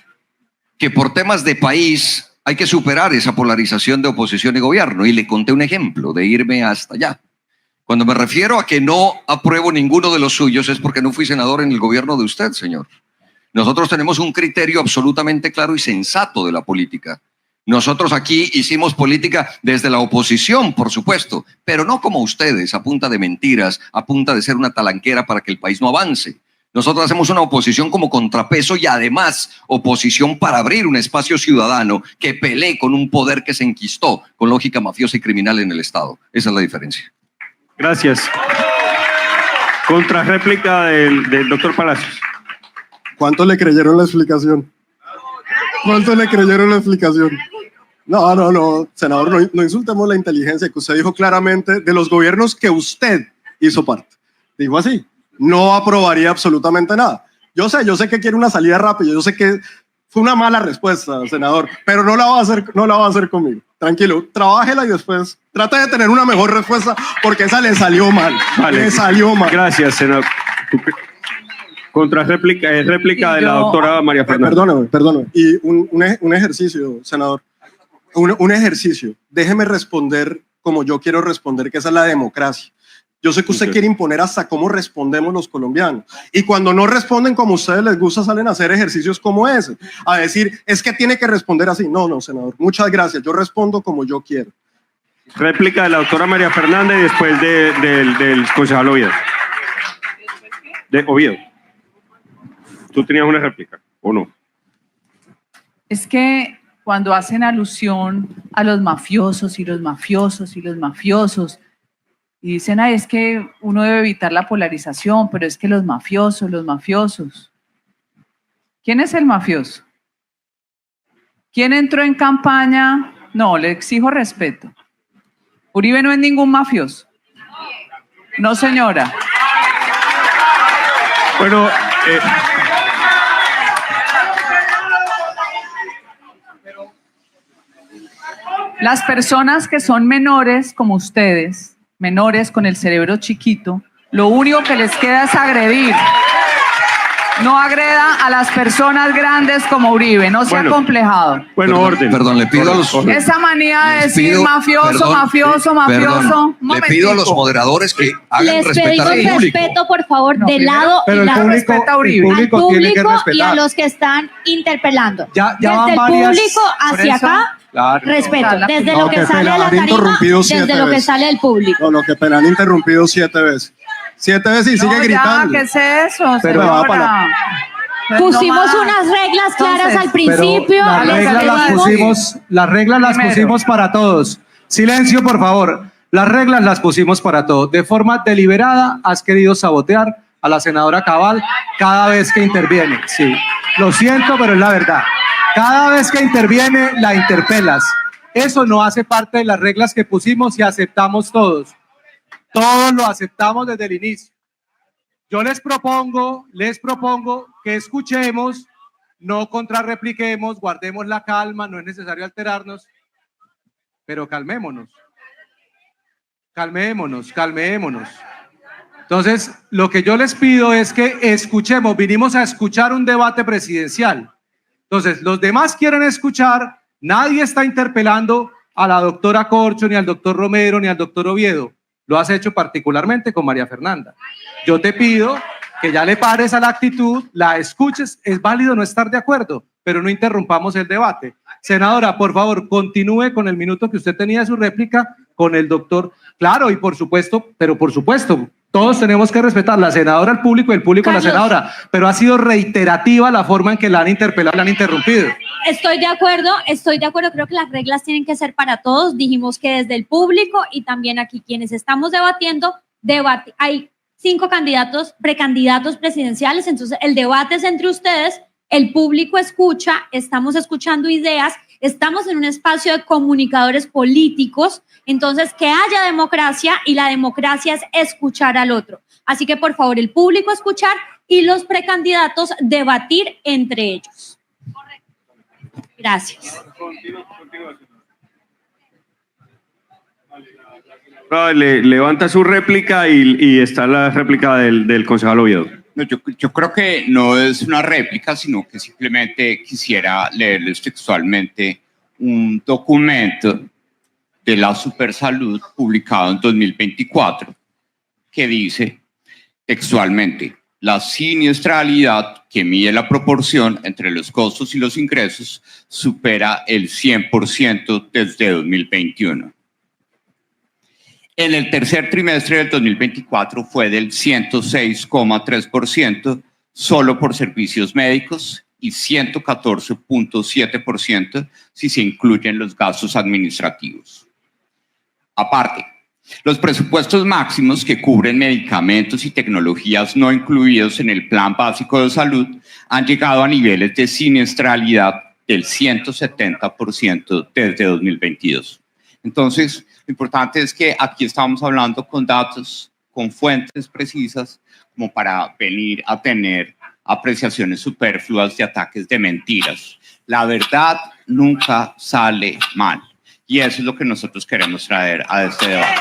que por temas de país hay que superar esa polarización de oposición y gobierno. Y le conté un ejemplo de irme hasta allá. Cuando me refiero a que no apruebo ninguno de los suyos es porque no fui senador en el gobierno de usted, señor. Nosotros tenemos un criterio absolutamente claro y sensato de la política. Nosotros aquí hicimos política desde la oposición, por supuesto, pero no como ustedes, a punta de mentiras, a punta de ser una talanquera para que el país no avance. Nosotros hacemos una oposición como contrapeso y además oposición para abrir un espacio ciudadano que pelee con un poder que se enquistó con lógica mafiosa y criminal en el Estado. Esa es la diferencia. Gracias. Contrarréplica del doctor Palacios. ¿Cuánto le creyeron la explicación? ¿Cuánto le creyeron la explicación? No, senador, no insultemos la inteligencia, que usted dijo claramente de los gobiernos que usted hizo parte. Dijo así, no aprobaría absolutamente nada. Yo sé que quiere una salida rápida, yo sé que fue una mala respuesta, senador, pero no la va a hacer conmigo. Tranquilo, trabájela y después trate de tener una mejor respuesta porque esa le salió mal. Vale. Le salió mal. Gracias, senador. Contrarréplica, réplica de la doctora María Fernanda. Perdóname. Y un ejercicio, senador. Un ejercicio. Déjeme responder como yo quiero responder, que esa es la democracia. Yo sé que usted quiere imponer hasta cómo respondemos los colombianos. Y cuando no responden como a ustedes les gusta, salen a hacer ejercicios como ese. A decir, es que tiene que responder así. No, senador. Muchas gracias. Yo respondo como yo quiero. Réplica de la doctora María Fernanda y después del concejal Oviedo. De Oviedo. ¿Tú tenías una réplica o no? Es que cuando hacen alusión a los mafiosos y los mafiosos y los mafiosos, y dicen, ay, es que uno debe evitar la polarización, pero es que los mafiosos. ¿Quién es el mafioso? ¿Quién entró en campaña? No, le exijo respeto. Uribe no es ningún mafioso. No, señora. Bueno, las personas que son menores como ustedes, menores con el cerebro chiquito, lo único que les queda es agredir. No agreda a las personas grandes como Uribe, no sea complejado. Bueno, orden. Perdón, le pido a los... Esa manía de decir mafioso. Le pido a los moderadores que hagan respetar al pedimos público. respeto, por favor, del lado pero y el público, respeta a Uribe. el público al tiene que público y a respetar. los que están interpelando. Ya Desde van el varias- público hacia acá, Claro. respeto. Desde No, lo que qué sale pena, de la han tarima, interrumpido desde 7 lo que veces. sale del público. No, que pena, han interrumpido 7 veces. 7 veces y sigue gritando. ¿Qué es eso, Pero va señora? Pusimos unas reglas claras al principio. Las les reglas pedimos- las reglas las pusimos para todos. Silencio, por favor. Las reglas las pusimos para todos. De forma deliberada has querido sabotear a la senadora Cabal cada vez que interviene. Sí, lo siento, pero es la verdad. Cada vez que interviene la interpelas. Eso no hace parte de las reglas que pusimos y aceptamos todos. Todos lo aceptamos desde el inicio. Yo les propongo que escuchemos, no contrarrepliquemos, guardemos la calma, no es necesario alterarnos, pero calmémonos. Entonces, lo que yo les pido es que escuchemos, vinimos a escuchar un debate presidencial. Entonces, los demás quieren escuchar, nadie está interpelando a la doctora Corcho, ni al doctor Romero, ni al doctor Oviedo. Lo has hecho particularmente con María Fernanda. Yo te pido que ya le pares a la actitud, la escuches, es válido no estar de acuerdo, pero no interrumpamos el debate. Senadora, por favor, continúe con el minuto que usted tenía de su réplica con el doctor. Claro, y por supuesto, todos tenemos que respetar la senadora al público y el público a la Carlos. senadora, pero ha sido reiterativa la forma en que la han interpelado, la han interrumpido. Estoy de acuerdo, creo que las reglas tienen que ser para todos, dijimos que desde el público y también aquí quienes estamos debatiendo, hay 5 candidatos, precandidatos presidenciales, entonces el debate es entre ustedes, el público escucha, estamos escuchando ideas, estamos en un espacio de comunicadores políticos, entonces que haya democracia y la democracia es escuchar al otro. Así que por favor el público escuchar y los precandidatos debatir entre ellos. Gracias. Levanta su réplica y está la réplica del concejal Oviedo. No, yo creo que no es una réplica, sino que simplemente quisiera leerles textualmente un documento de la Supersalud publicado en 2024 que dice textualmente: la siniestralidad que mide la proporción entre los costos y los ingresos supera el 100% desde 2021. En el tercer trimestre del 2024 fue del 106,3% solo por servicios médicos y 114,7% si se incluyen los gastos administrativos. Aparte, los presupuestos máximos que cubren medicamentos y tecnologías no incluidos en el Plan Básico de Salud han llegado a niveles de siniestralidad del 170% desde 2022. Entonces, lo importante es que aquí estamos hablando con datos, con fuentes precisas, como para venir a tener apreciaciones superfluas de ataques de mentiras. La verdad nunca sale mal. Y eso es lo que nosotros queremos traer a este debate.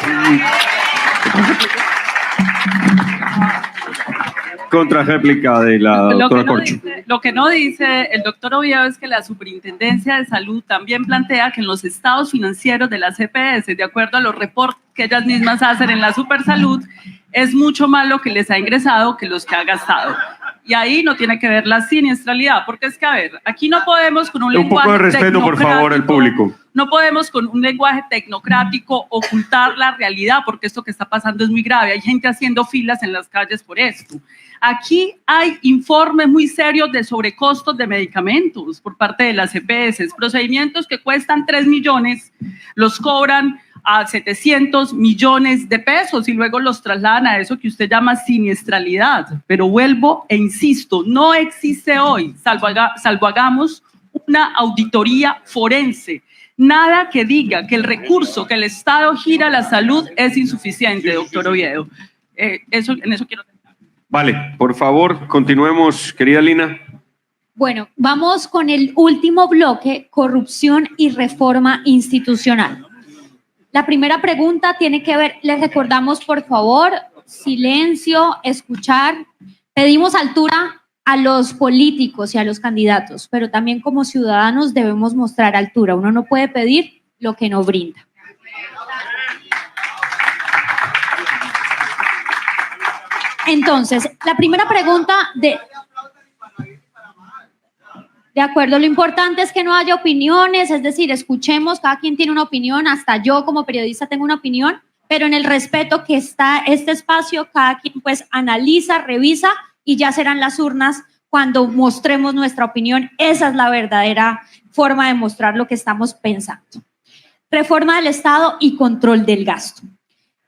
Contrarréplica de la doctora Corcho. Lo que no dice el doctor Oviedo es que la Superintendencia de Salud también plantea que en los estados financieros de las EPS, de acuerdo a los reportes que ellas mismas hacen en la Supersalud, es mucho más lo que les ha ingresado que los que ha gastado. Y ahí no tiene que ver la siniestralidad, porque es que, a ver, aquí no podemos con un lenguaje poco de respeto, por favor, al público. No podemos con un lenguaje tecnocrático ocultar la realidad, porque esto que está pasando es muy grave. Hay gente haciendo filas en las calles por esto. Aquí hay informes muy serios de sobrecostos de medicamentos por parte de las EPS. Procedimientos que cuestan 3 millones, los cobran a 700 millones de pesos y luego los trasladan a eso que usted llama siniestralidad. Pero vuelvo e insisto, no existe hoy, salvo hagamos una auditoría forense, nada que diga que el recurso que el Estado gira a la salud es insuficiente, doctor Oviedo. En eso quiero... Vale, por favor, continuemos, querida Lina. Bueno, vamos con el último bloque, corrupción y reforma institucional. La primera pregunta tiene que ver, les recordamos por favor, silencio, escuchar. Pedimos altura a los políticos y a los candidatos, pero también como ciudadanos debemos mostrar altura. Uno no puede pedir lo que no brinda. Entonces, la primera pregunta de acuerdo, lo importante es que no haya opiniones, es decir, escuchemos, cada quien tiene una opinión, hasta yo como periodista tengo una opinión, pero en el respeto que está este espacio, cada quien pues analiza, revisa y ya serán las urnas cuando mostremos nuestra opinión. Esa es la verdadera forma de mostrar lo que estamos pensando. Reforma del Estado y control del gasto.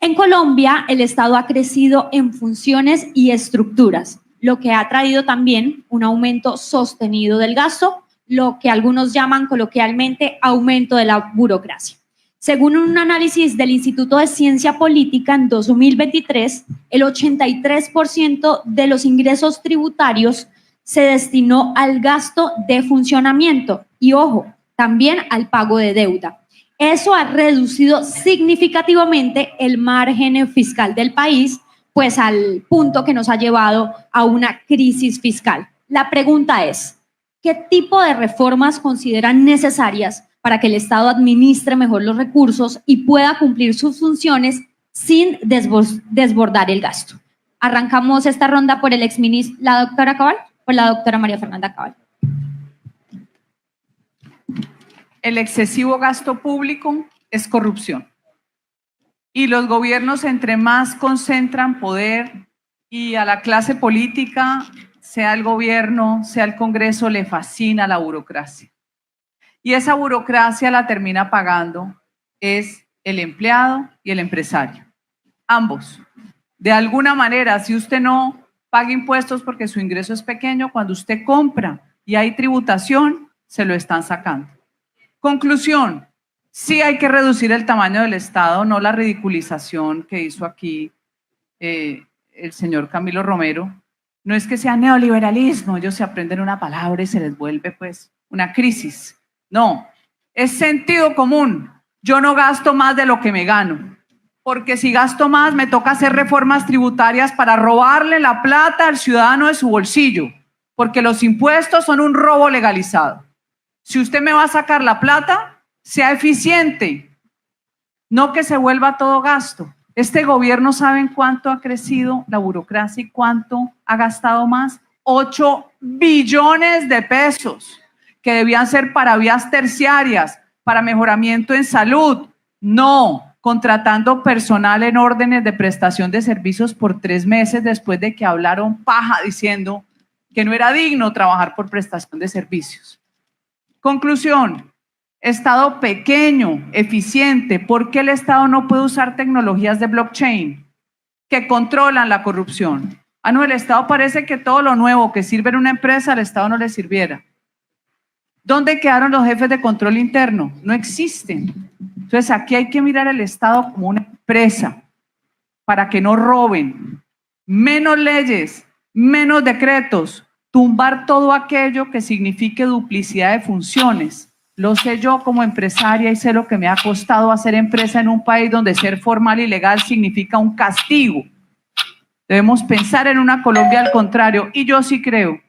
En Colombia, el Estado ha crecido en funciones y estructuras, lo que ha traído también un aumento sostenido del gasto, lo que algunos llaman coloquialmente aumento de la burocracia. Según un análisis del Instituto de Ciencia Política, en 2023, el 83% de los ingresos tributarios se destinó al gasto de funcionamiento y, ojo, también al pago de deuda. Eso ha reducido significativamente el margen fiscal del país, pues al punto que nos ha llevado a una crisis fiscal. La pregunta es, ¿qué tipo de reformas consideran necesarias para que el Estado administre mejor los recursos y pueda cumplir sus funciones sin desbordar el gasto? Arrancamos esta ronda por el exministro, la doctora Cabal, por la doctora María Fernanda Cabal. El excesivo gasto público es corrupción. Y los gobiernos, entre más concentran poder y a la clase política, sea el gobierno, sea el Congreso, le fascina la burocracia. Y esa burocracia la termina pagando es el empleado y el empresario. Ambos. De alguna manera, si usted no paga impuestos porque su ingreso es pequeño, cuando usted compra y hay tributación, se lo están sacando. Conclusión, sí hay que reducir el tamaño del Estado, no la ridiculización que hizo aquí el señor Camilo Romero. No es que sea neoliberalismo, ellos se aprenden una palabra y se les vuelve pues una crisis. No, es sentido común. Yo no gasto más de lo que me gano, porque si gasto más me toca hacer reformas tributarias para robarle la plata al ciudadano de su bolsillo, porque los impuestos son un robo legalizado. Si usted me va a sacar la plata, sea eficiente, no que se vuelva todo gasto. Este gobierno, ¿saben cuánto ha crecido la burocracia y cuánto ha gastado más? 8 billones de pesos que debían ser para vías terciarias, para mejoramiento en salud. No, contratando personal en órdenes de prestación de servicios por 3 meses después de que hablaron paja diciendo que no era digno trabajar por prestación de servicios. Conclusión, Estado pequeño, eficiente. ¿Por qué el Estado no puede usar tecnologías de blockchain que controlan la corrupción? Ah, no, el Estado parece que todo lo nuevo que sirve en una empresa al Estado no le sirviera. ¿Dónde quedaron los jefes de control interno? No existen. Entonces aquí hay que mirar el Estado como una empresa para que no roben. Menos leyes, menos decretos, tumbar todo aquello que signifique duplicidad de funciones. Lo sé yo como empresaria y sé lo que me ha costado hacer empresa en un país donde ser formal y legal significa un castigo. Debemos pensar en una Colombia al contrario, y yo sí creo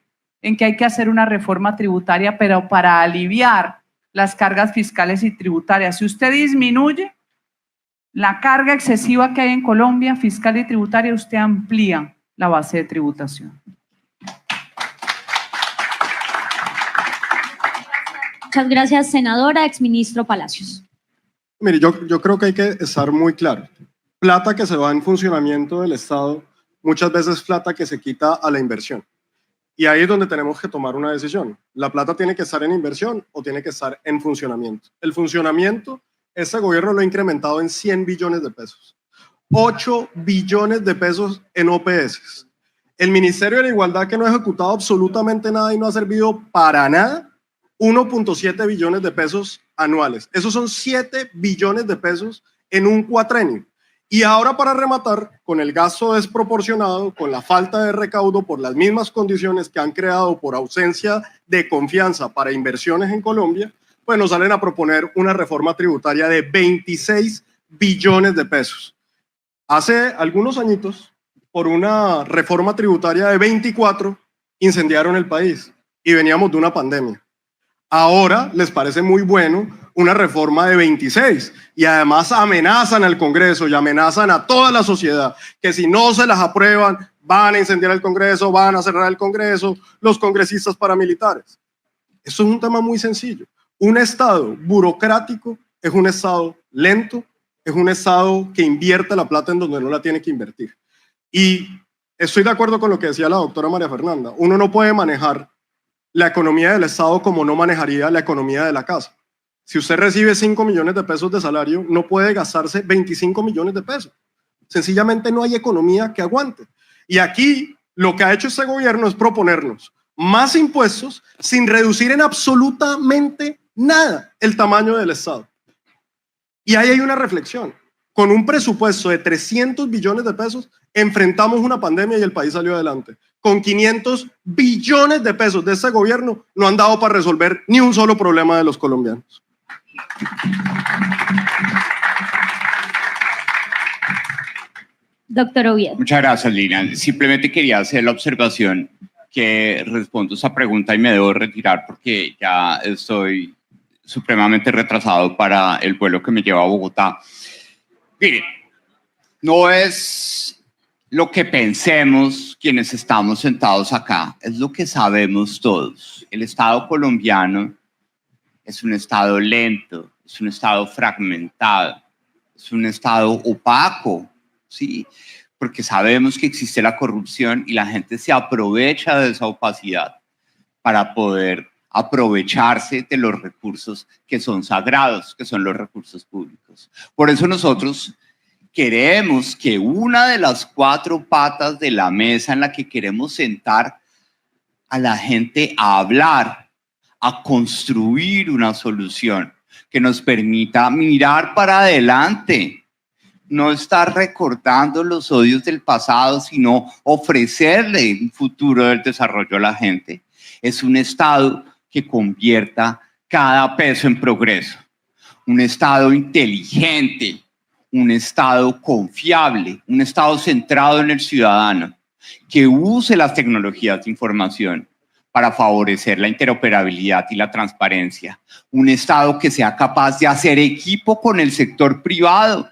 en que hay que hacer una reforma tributaria, pero para aliviar las cargas fiscales y tributarias. Si usted disminuye la carga excesiva que hay en Colombia, fiscal y tributaria, usted amplía la base de tributación. Muchas gracias, senadora. Exministro Palacios. Mire, yo creo que hay que estar muy claro. Plata que se va en funcionamiento del Estado, muchas veces plata que se quita a la inversión. Y ahí es donde tenemos que tomar una decisión. ¿La plata tiene que estar en inversión o tiene que estar en funcionamiento? El funcionamiento, este gobierno lo ha incrementado en 100 billones de pesos. 8 billones de pesos en OPS. El Ministerio de la Igualdad, que no ha ejecutado absolutamente nada y no ha servido para nada, 1.7 billones de pesos anuales. Esos son 7 billones de pesos en un cuatrenio. Y ahora, para rematar, con el gasto desproporcionado, con la falta de recaudo por las mismas condiciones que han creado por ausencia de confianza para inversiones en Colombia, pues nos salen a proponer una reforma tributaria de 26 billones de pesos. Hace algunos añitos, por una reforma tributaria de 24, incendiaron el país y veníamos de una pandemia. Ahora les parece muy bueno una reforma de 26 y además amenazan al Congreso y amenazan a toda la sociedad que si no se las aprueban van a incendiar el Congreso, van a cerrar el Congreso, los congresistas paramilitares. Eso es un tema muy sencillo. Un Estado burocrático es un Estado lento, es un Estado que invierte la plata en donde no la tiene que invertir. Y estoy de acuerdo con lo que decía la doctora María Fernanda. Uno no puede manejar la economía del Estado como no manejaría la economía de la casa. Si usted recibe 5 millones de pesos de salario, no puede gastarse 25 millones de pesos. Sencillamente no hay economía que aguante. Y aquí lo que ha hecho este gobierno es proponernos más impuestos sin reducir en absolutamente nada el tamaño del Estado. Y ahí hay una reflexión. Con un presupuesto de 300 billones de pesos, enfrentamos una pandemia y el país salió adelante. Con 500 billones de pesos de este gobierno, no han dado para resolver ni un solo problema de los colombianos. Doctor Oviedo. Muchas gracias, Lina. Simplemente quería hacer la observación que respondo esa pregunta y me debo retirar porque ya estoy supremamente retrasado para el vuelo que me lleva a Bogotá. Miren, no es lo que pensemos quienes estamos sentados acá, es lo que sabemos todos. El Estado colombiano es un Estado lento, es un Estado fragmentado, es un Estado opaco, ¿sí? Porque sabemos que existe la corrupción y la gente se aprovecha de esa opacidad para poder aprovecharse de los recursos que son sagrados, que son los recursos públicos. Por eso nosotros queremos que una de las 4 patas de la mesa en la que queremos sentar a la gente a hablar, a construir una solución que nos permita mirar para adelante, no estar recordando los odios del pasado, sino ofrecerle un futuro del desarrollo a la gente. Es un Estado que convierta cada peso en progreso, un Estado inteligente, un Estado confiable, un Estado centrado en el ciudadano, que use las tecnologías de información para favorecer la interoperabilidad y la transparencia, un Estado que sea capaz de hacer equipo con el sector privado,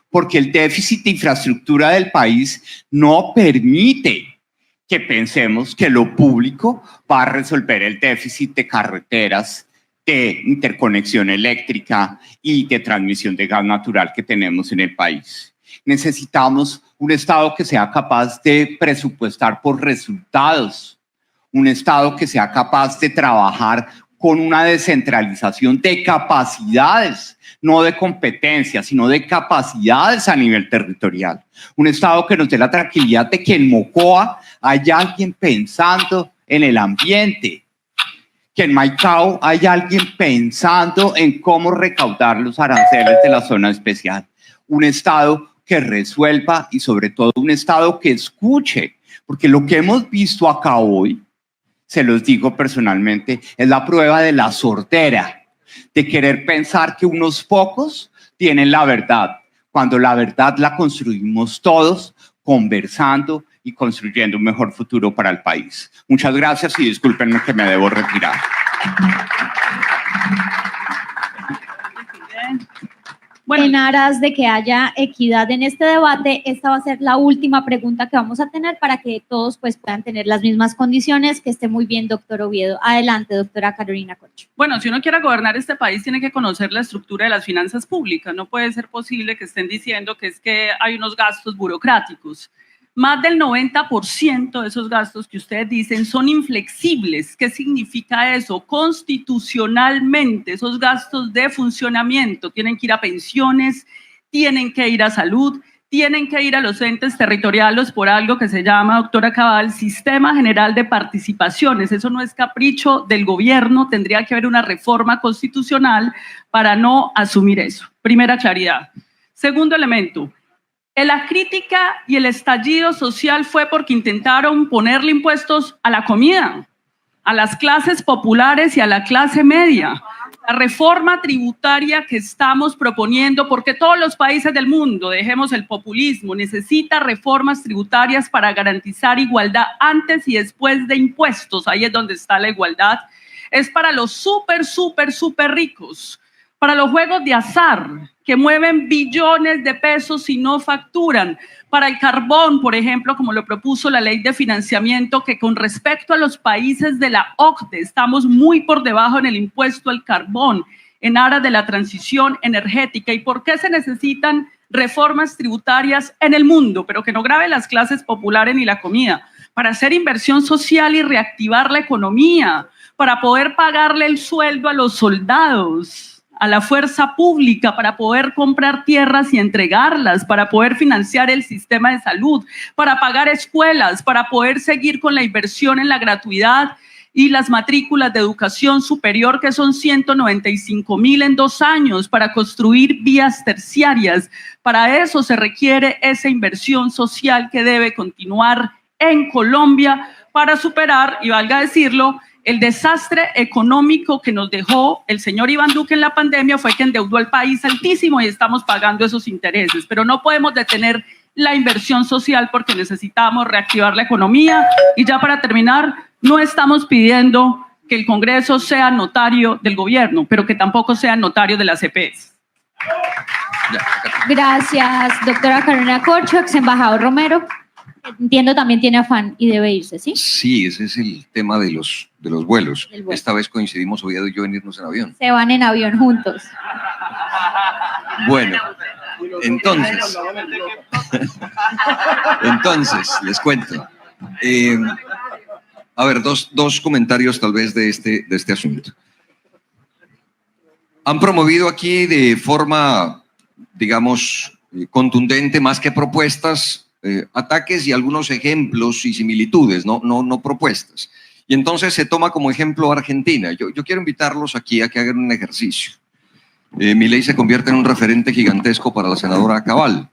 porque el déficit de infraestructura del país no permite que pensemos que lo público va a resolver el déficit de carreteras, de interconexión eléctrica y de transmisión de gas natural que tenemos en el país. Necesitamos un Estado que sea capaz de presupuestar por resultados, un Estado que sea capaz de trabajar con una descentralización de capacidades, no de competencias, sino de capacidades a nivel territorial. Un Estado que nos dé la tranquilidad de que en Mocoa hay alguien pensando en el ambiente, que en Maicao hay alguien pensando en cómo recaudar los aranceles de la zona especial. Un Estado que resuelva y sobre todo un Estado que escuche, porque lo que hemos visto acá hoy, se los digo personalmente, es la prueba de la sordera, de querer pensar que unos pocos tienen la verdad, cuando la verdad la construimos todos, conversando y construyendo un mejor futuro para el país. Muchas gracias y discúlpenme que me debo retirar. Bueno, en aras de que haya equidad en este debate, esta va a ser la última pregunta que vamos a tener para que todos pues, puedan tener las mismas condiciones. Que esté muy bien, doctor Oviedo. Adelante, doctora Carolina Corcho. Bueno, si uno quiere gobernar este país, tiene que conocer la estructura de las finanzas públicas. No puede ser posible que estén diciendo que es que hay unos gastos burocráticos. Más del 90% de esos gastos que ustedes dicen son inflexibles. ¿Qué significa eso? Constitucionalmente, esos gastos de funcionamiento tienen que ir a pensiones, tienen que ir a salud, tienen que ir a los entes territoriales por algo que se llama, doctora Cabal, Sistema General de Participaciones. Eso no es capricho del gobierno, tendría que haber una reforma constitucional para no asumir eso. Primera claridad. Segundo elemento. La crítica y el estallido social fue porque intentaron ponerle impuestos a la comida, a las clases populares y a la clase media. La reforma tributaria que estamos proponiendo, porque todos los países del mundo, dejemos el populismo, necesita reformas tributarias para garantizar igualdad antes y después de impuestos. Ahí es donde está la igualdad. Es para los súper ricos, para los juegos de azar, que mueven billones de pesos y no facturan, para el carbón, por ejemplo, como lo propuso la ley de financiamiento, que con respecto a los países de la OCDE estamos muy por debajo en el impuesto al carbón, en aras de la transición energética. ¿Y por qué se necesitan reformas tributarias en el mundo, pero que no graven las clases populares ni la comida? Para hacer inversión social y reactivar la economía, para poder pagarle el sueldo a los soldados, a la fuerza pública, para poder comprar tierras y entregarlas, para poder financiar el sistema de salud, para pagar escuelas, para poder seguir con la inversión en la gratuidad y las matrículas de educación superior, que son 195.000 en 2 años, para construir vías terciarias. Para eso se requiere esa inversión social que debe continuar en Colombia para superar, y valga decirlo, el desastre económico que nos dejó el señor Iván Duque en la pandemia. Fue que endeudó al país altísimo y estamos pagando esos intereses. Pero no podemos detener la inversión social porque necesitamos reactivar la economía. Y ya para terminar, no estamos pidiendo que el Congreso sea notario del gobierno, pero que tampoco sea notario de las EPS. Gracias, doctora Carolina Corcho. Ex embajador Romero. Entiendo también tiene afán y debe irse, ¿sí? Sí, ese es el tema de los vuelos. El vuelo. Esta vez coincidimos Oviedo y yo en irnos en avión. Se van en avión juntos. Bueno, Entonces, les cuento. A ver, dos comentarios tal vez de este asunto. Han promovido aquí de forma, digamos, contundente, más que propuestas, ataques y algunos ejemplos y similitudes, no propuestas. Y entonces se toma como ejemplo Argentina. Yo quiero invitarlos aquí a que hagan un ejercicio. Milei se convierte en un referente gigantesco para la senadora Cabal.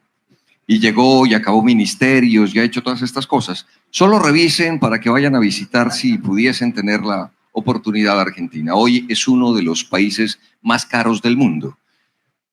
Y llegó y acabó ministerios y ha hecho todas estas cosas. Solo revisen para que vayan a visitar si pudiesen tener la oportunidad de Argentina. Hoy es uno de los países más caros del mundo,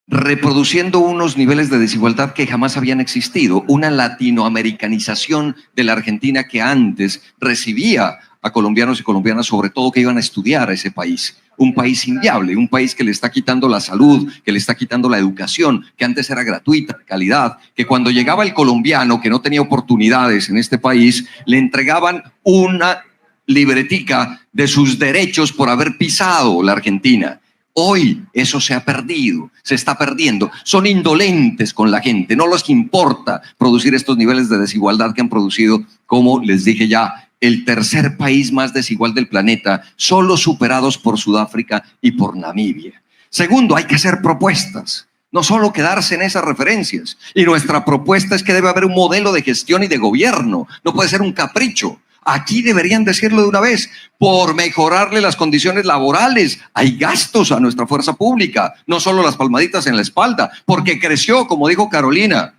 reproduciendo unos niveles de desigualdad que jamás habían existido, una latinoamericanización de la Argentina que antes recibía a colombianos y colombianas, sobre todo que iban a estudiar a ese país. Un país inviable, un país que le está quitando la salud, que le está quitando la educación, que antes era gratuita, de calidad, que cuando llegaba el colombiano que no tenía oportunidades en este país, le entregaban una libretica de sus derechos por haber pisado la Argentina. Hoy eso se ha perdido, se está perdiendo. Son indolentes con la gente, no les importa producir estos niveles de desigualdad que han producido, como les dije ya, el tercer país más desigual del planeta, solo superados por Sudáfrica y por Namibia. Segundo, hay que hacer propuestas, no solo quedarse en esas referencias. Y nuestra propuesta es que debe haber un modelo de gestión y de gobierno, no puede ser un capricho. Aquí deberían decirlo de una vez, por mejorarle las condiciones laborales. Hay gastos a nuestra fuerza pública, no solo las palmaditas en la espalda, porque creció, como dijo Carolina,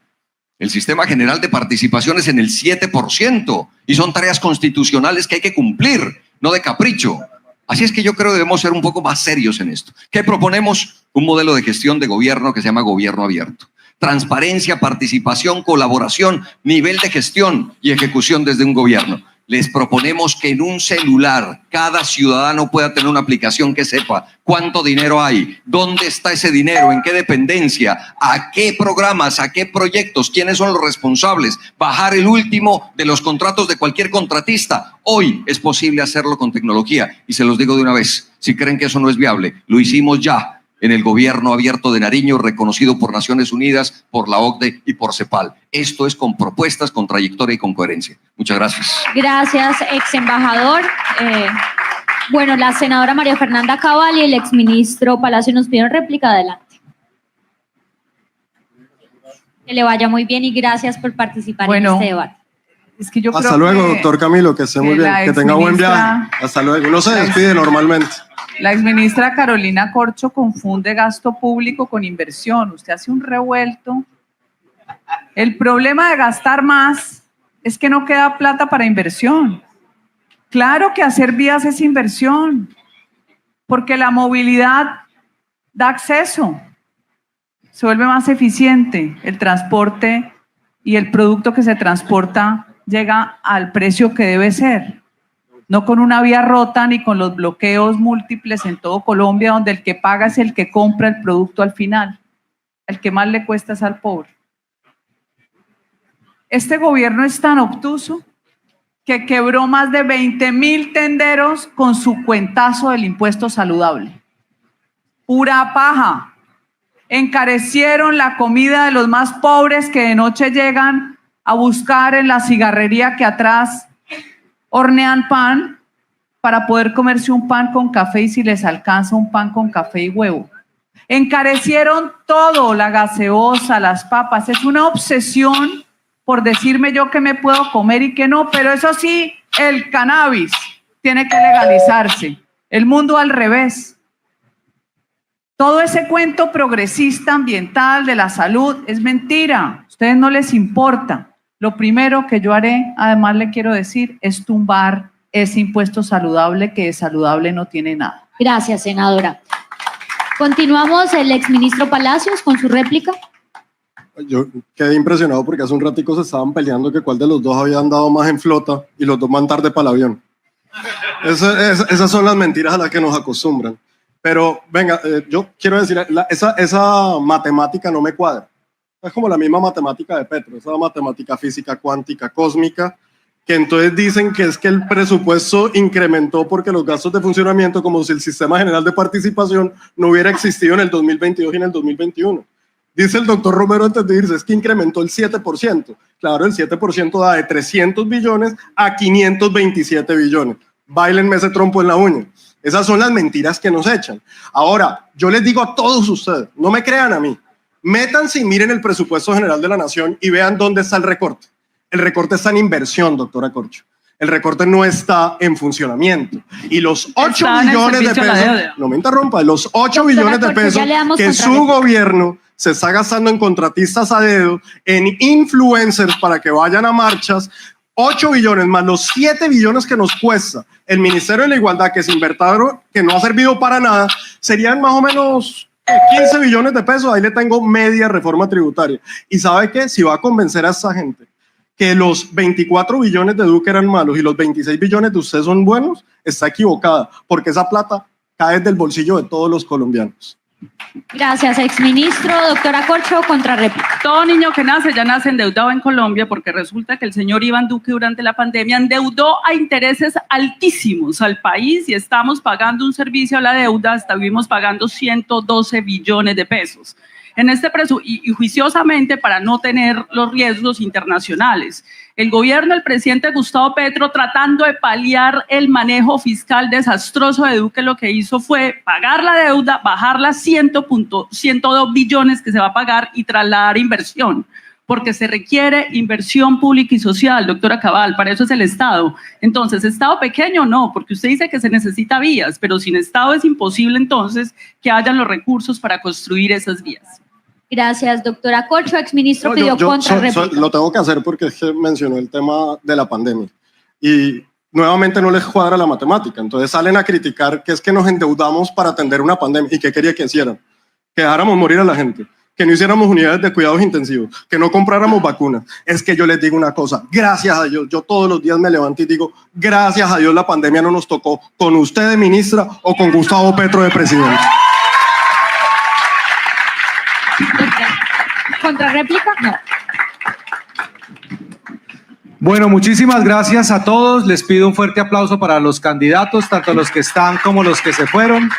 el sistema general de participaciones en el 7%, y son tareas constitucionales que hay que cumplir, no de capricho. Así es que yo creo que debemos ser un poco más serios en esto. ¿Qué proponemos? Un modelo de gestión de gobierno que se llama gobierno abierto. Transparencia, participación, colaboración, nivel de gestión y ejecución desde un gobierno. Les proponemos que en un celular cada ciudadano pueda tener una aplicación que sepa cuánto dinero hay, dónde está ese dinero, en qué dependencia, a qué programas, a qué proyectos, quiénes son los responsables, bajar el último de los contratos de cualquier contratista. Hoy es posible hacerlo con tecnología y se los digo de una vez, si creen que eso no es viable, lo hicimos ya en el gobierno abierto de Nariño, reconocido por Naciones Unidas, por la OCDE y por CEPAL. Esto es con propuestas, con trayectoria y con coherencia. Muchas gracias. Gracias, ex embajador. Bueno, la senadora María Fernanda Cabal y el exministro Palacio nos pidieron réplica. Adelante. Que le vaya muy bien y gracias por participar en este debate. Es que yo Hasta creo luego, que doctor Camilo, que esté muy bien, que tenga buen viaje. Hasta luego. No se despide normalmente. La exministra Carolina Corcho confunde gasto público con inversión. Usted hace un revuelto. El problema de gastar más es que no queda plata para inversión. Claro que hacer vías es inversión, porque la movilidad da acceso, se vuelve más eficiente el transporte y el producto que se transporta llega al precio que debe ser. No con una vía rota ni con los bloqueos múltiples en todo Colombia, donde el que paga es el que compra el producto al final. El que más le cuesta es al pobre. Este gobierno es tan obtuso que quebró más de 20.000 tenderos con su cuentazo del impuesto saludable. Pura paja. Encarecieron la comida de los más pobres que de noche llegan a buscar en la cigarrería que atrás hornean pan para poder comerse un pan con café y si les alcanza un pan con café y huevo. Encarecieron todo, la gaseosa, las papas. Es una obsesión por decirme yo qué me puedo comer y qué no, pero eso sí, el cannabis tiene que legalizarse. El mundo al revés. Todo ese cuento progresista ambiental de la salud es mentira. A ustedes no les importa. Lo primero que yo haré, además le quiero decir, es tumbar ese impuesto saludable que de saludable no tiene nada. Gracias, senadora. Continuamos, el exministro Palacios con su réplica. Yo quedé impresionado porque hace un ratico se estaban peleando que cuál de los dos había andado más en flota y los dos van tarde para el avión. Esas son las mentiras a las que nos acostumbran. Pero venga, yo quiero decir, esa matemática no me cuadra. Es como la misma matemática de Petro, esa matemática física cuántica cósmica, que entonces dicen que es que el presupuesto incrementó porque los gastos de funcionamiento, como si el sistema general de participación no hubiera existido en el 2022 y en el 2021. Dice el doctor Romero antes de irse, es que incrementó el 7%. Claro, el 7% da de 300 billones a 527 billones. Báilenme ese trompo en la uña. Esas son las mentiras que nos echan. Ahora, yo les digo a todos ustedes, no me crean a mí, métanse y miren el presupuesto general de la nación y vean dónde está el recorte. El recorte está en inversión, doctora Corcho. El recorte no está en funcionamiento. Y los 8 billones de pesos, no me interrumpa, los 8 billones de pesos que su gobierno se está gastando en contratistas a dedo, en influencers para que vayan a marchas, 8 billones más los 7 billones que nos cuesta el Ministerio de la Igualdad, que se invirtieron, que no ha servido para nada, serían más o menos 15 billones de pesos. Ahí le tengo media reforma tributaria. ¿Y sabe qué? Si va a convencer a esa gente que los 24 billones de Duque eran malos y los 26 billones de ustedes son buenos, está equivocada, porque esa plata cae del bolsillo de todos los colombianos. Gracias, exministro. Doctora Corcho, contrarréplica. Todo niño que nace ya nace endeudado en Colombia, porque resulta que el señor Iván Duque durante la pandemia endeudó a intereses altísimos al país y estamos pagando un servicio a la deuda, estuvimos pagando 112 billones de pesos. En este y juiciosamente para no tener los riesgos internacionales. El gobierno del presidente Gustavo Petro, tratando de paliar el manejo fiscal desastroso de Duque, lo que hizo fue pagar la deuda, bajarla a 102 billones que se va a pagar y trasladar inversión, porque se requiere inversión pública y social, doctora Cabal, para eso es el Estado. Entonces, ¿Estado pequeño? No, porque usted dice que se necesita vías, pero sin Estado es imposible entonces que hayan los recursos para construir esas vías. Gracias, doctora Corcho. Exministro pidió contrarréplica. Lo tengo que hacer porque es que mencionó el tema de la pandemia y nuevamente no les cuadra la matemática. Entonces salen a criticar que es que nos endeudamos para atender una pandemia. ¿Y qué quería que hicieran? Que dejáramos morir a la gente, que no hiciéramos unidades de cuidados intensivos, que no compráramos vacunas. Es que yo les digo una cosa, gracias a Dios, yo todos los días me levanto y digo, gracias a Dios la pandemia no nos tocó con usted de ministra o con Gustavo Petro de presidente. ¿Contrarréplica? No. Bueno, muchísimas gracias a todos. Les pido un fuerte aplauso para los candidatos, tanto los que están como los que se fueron.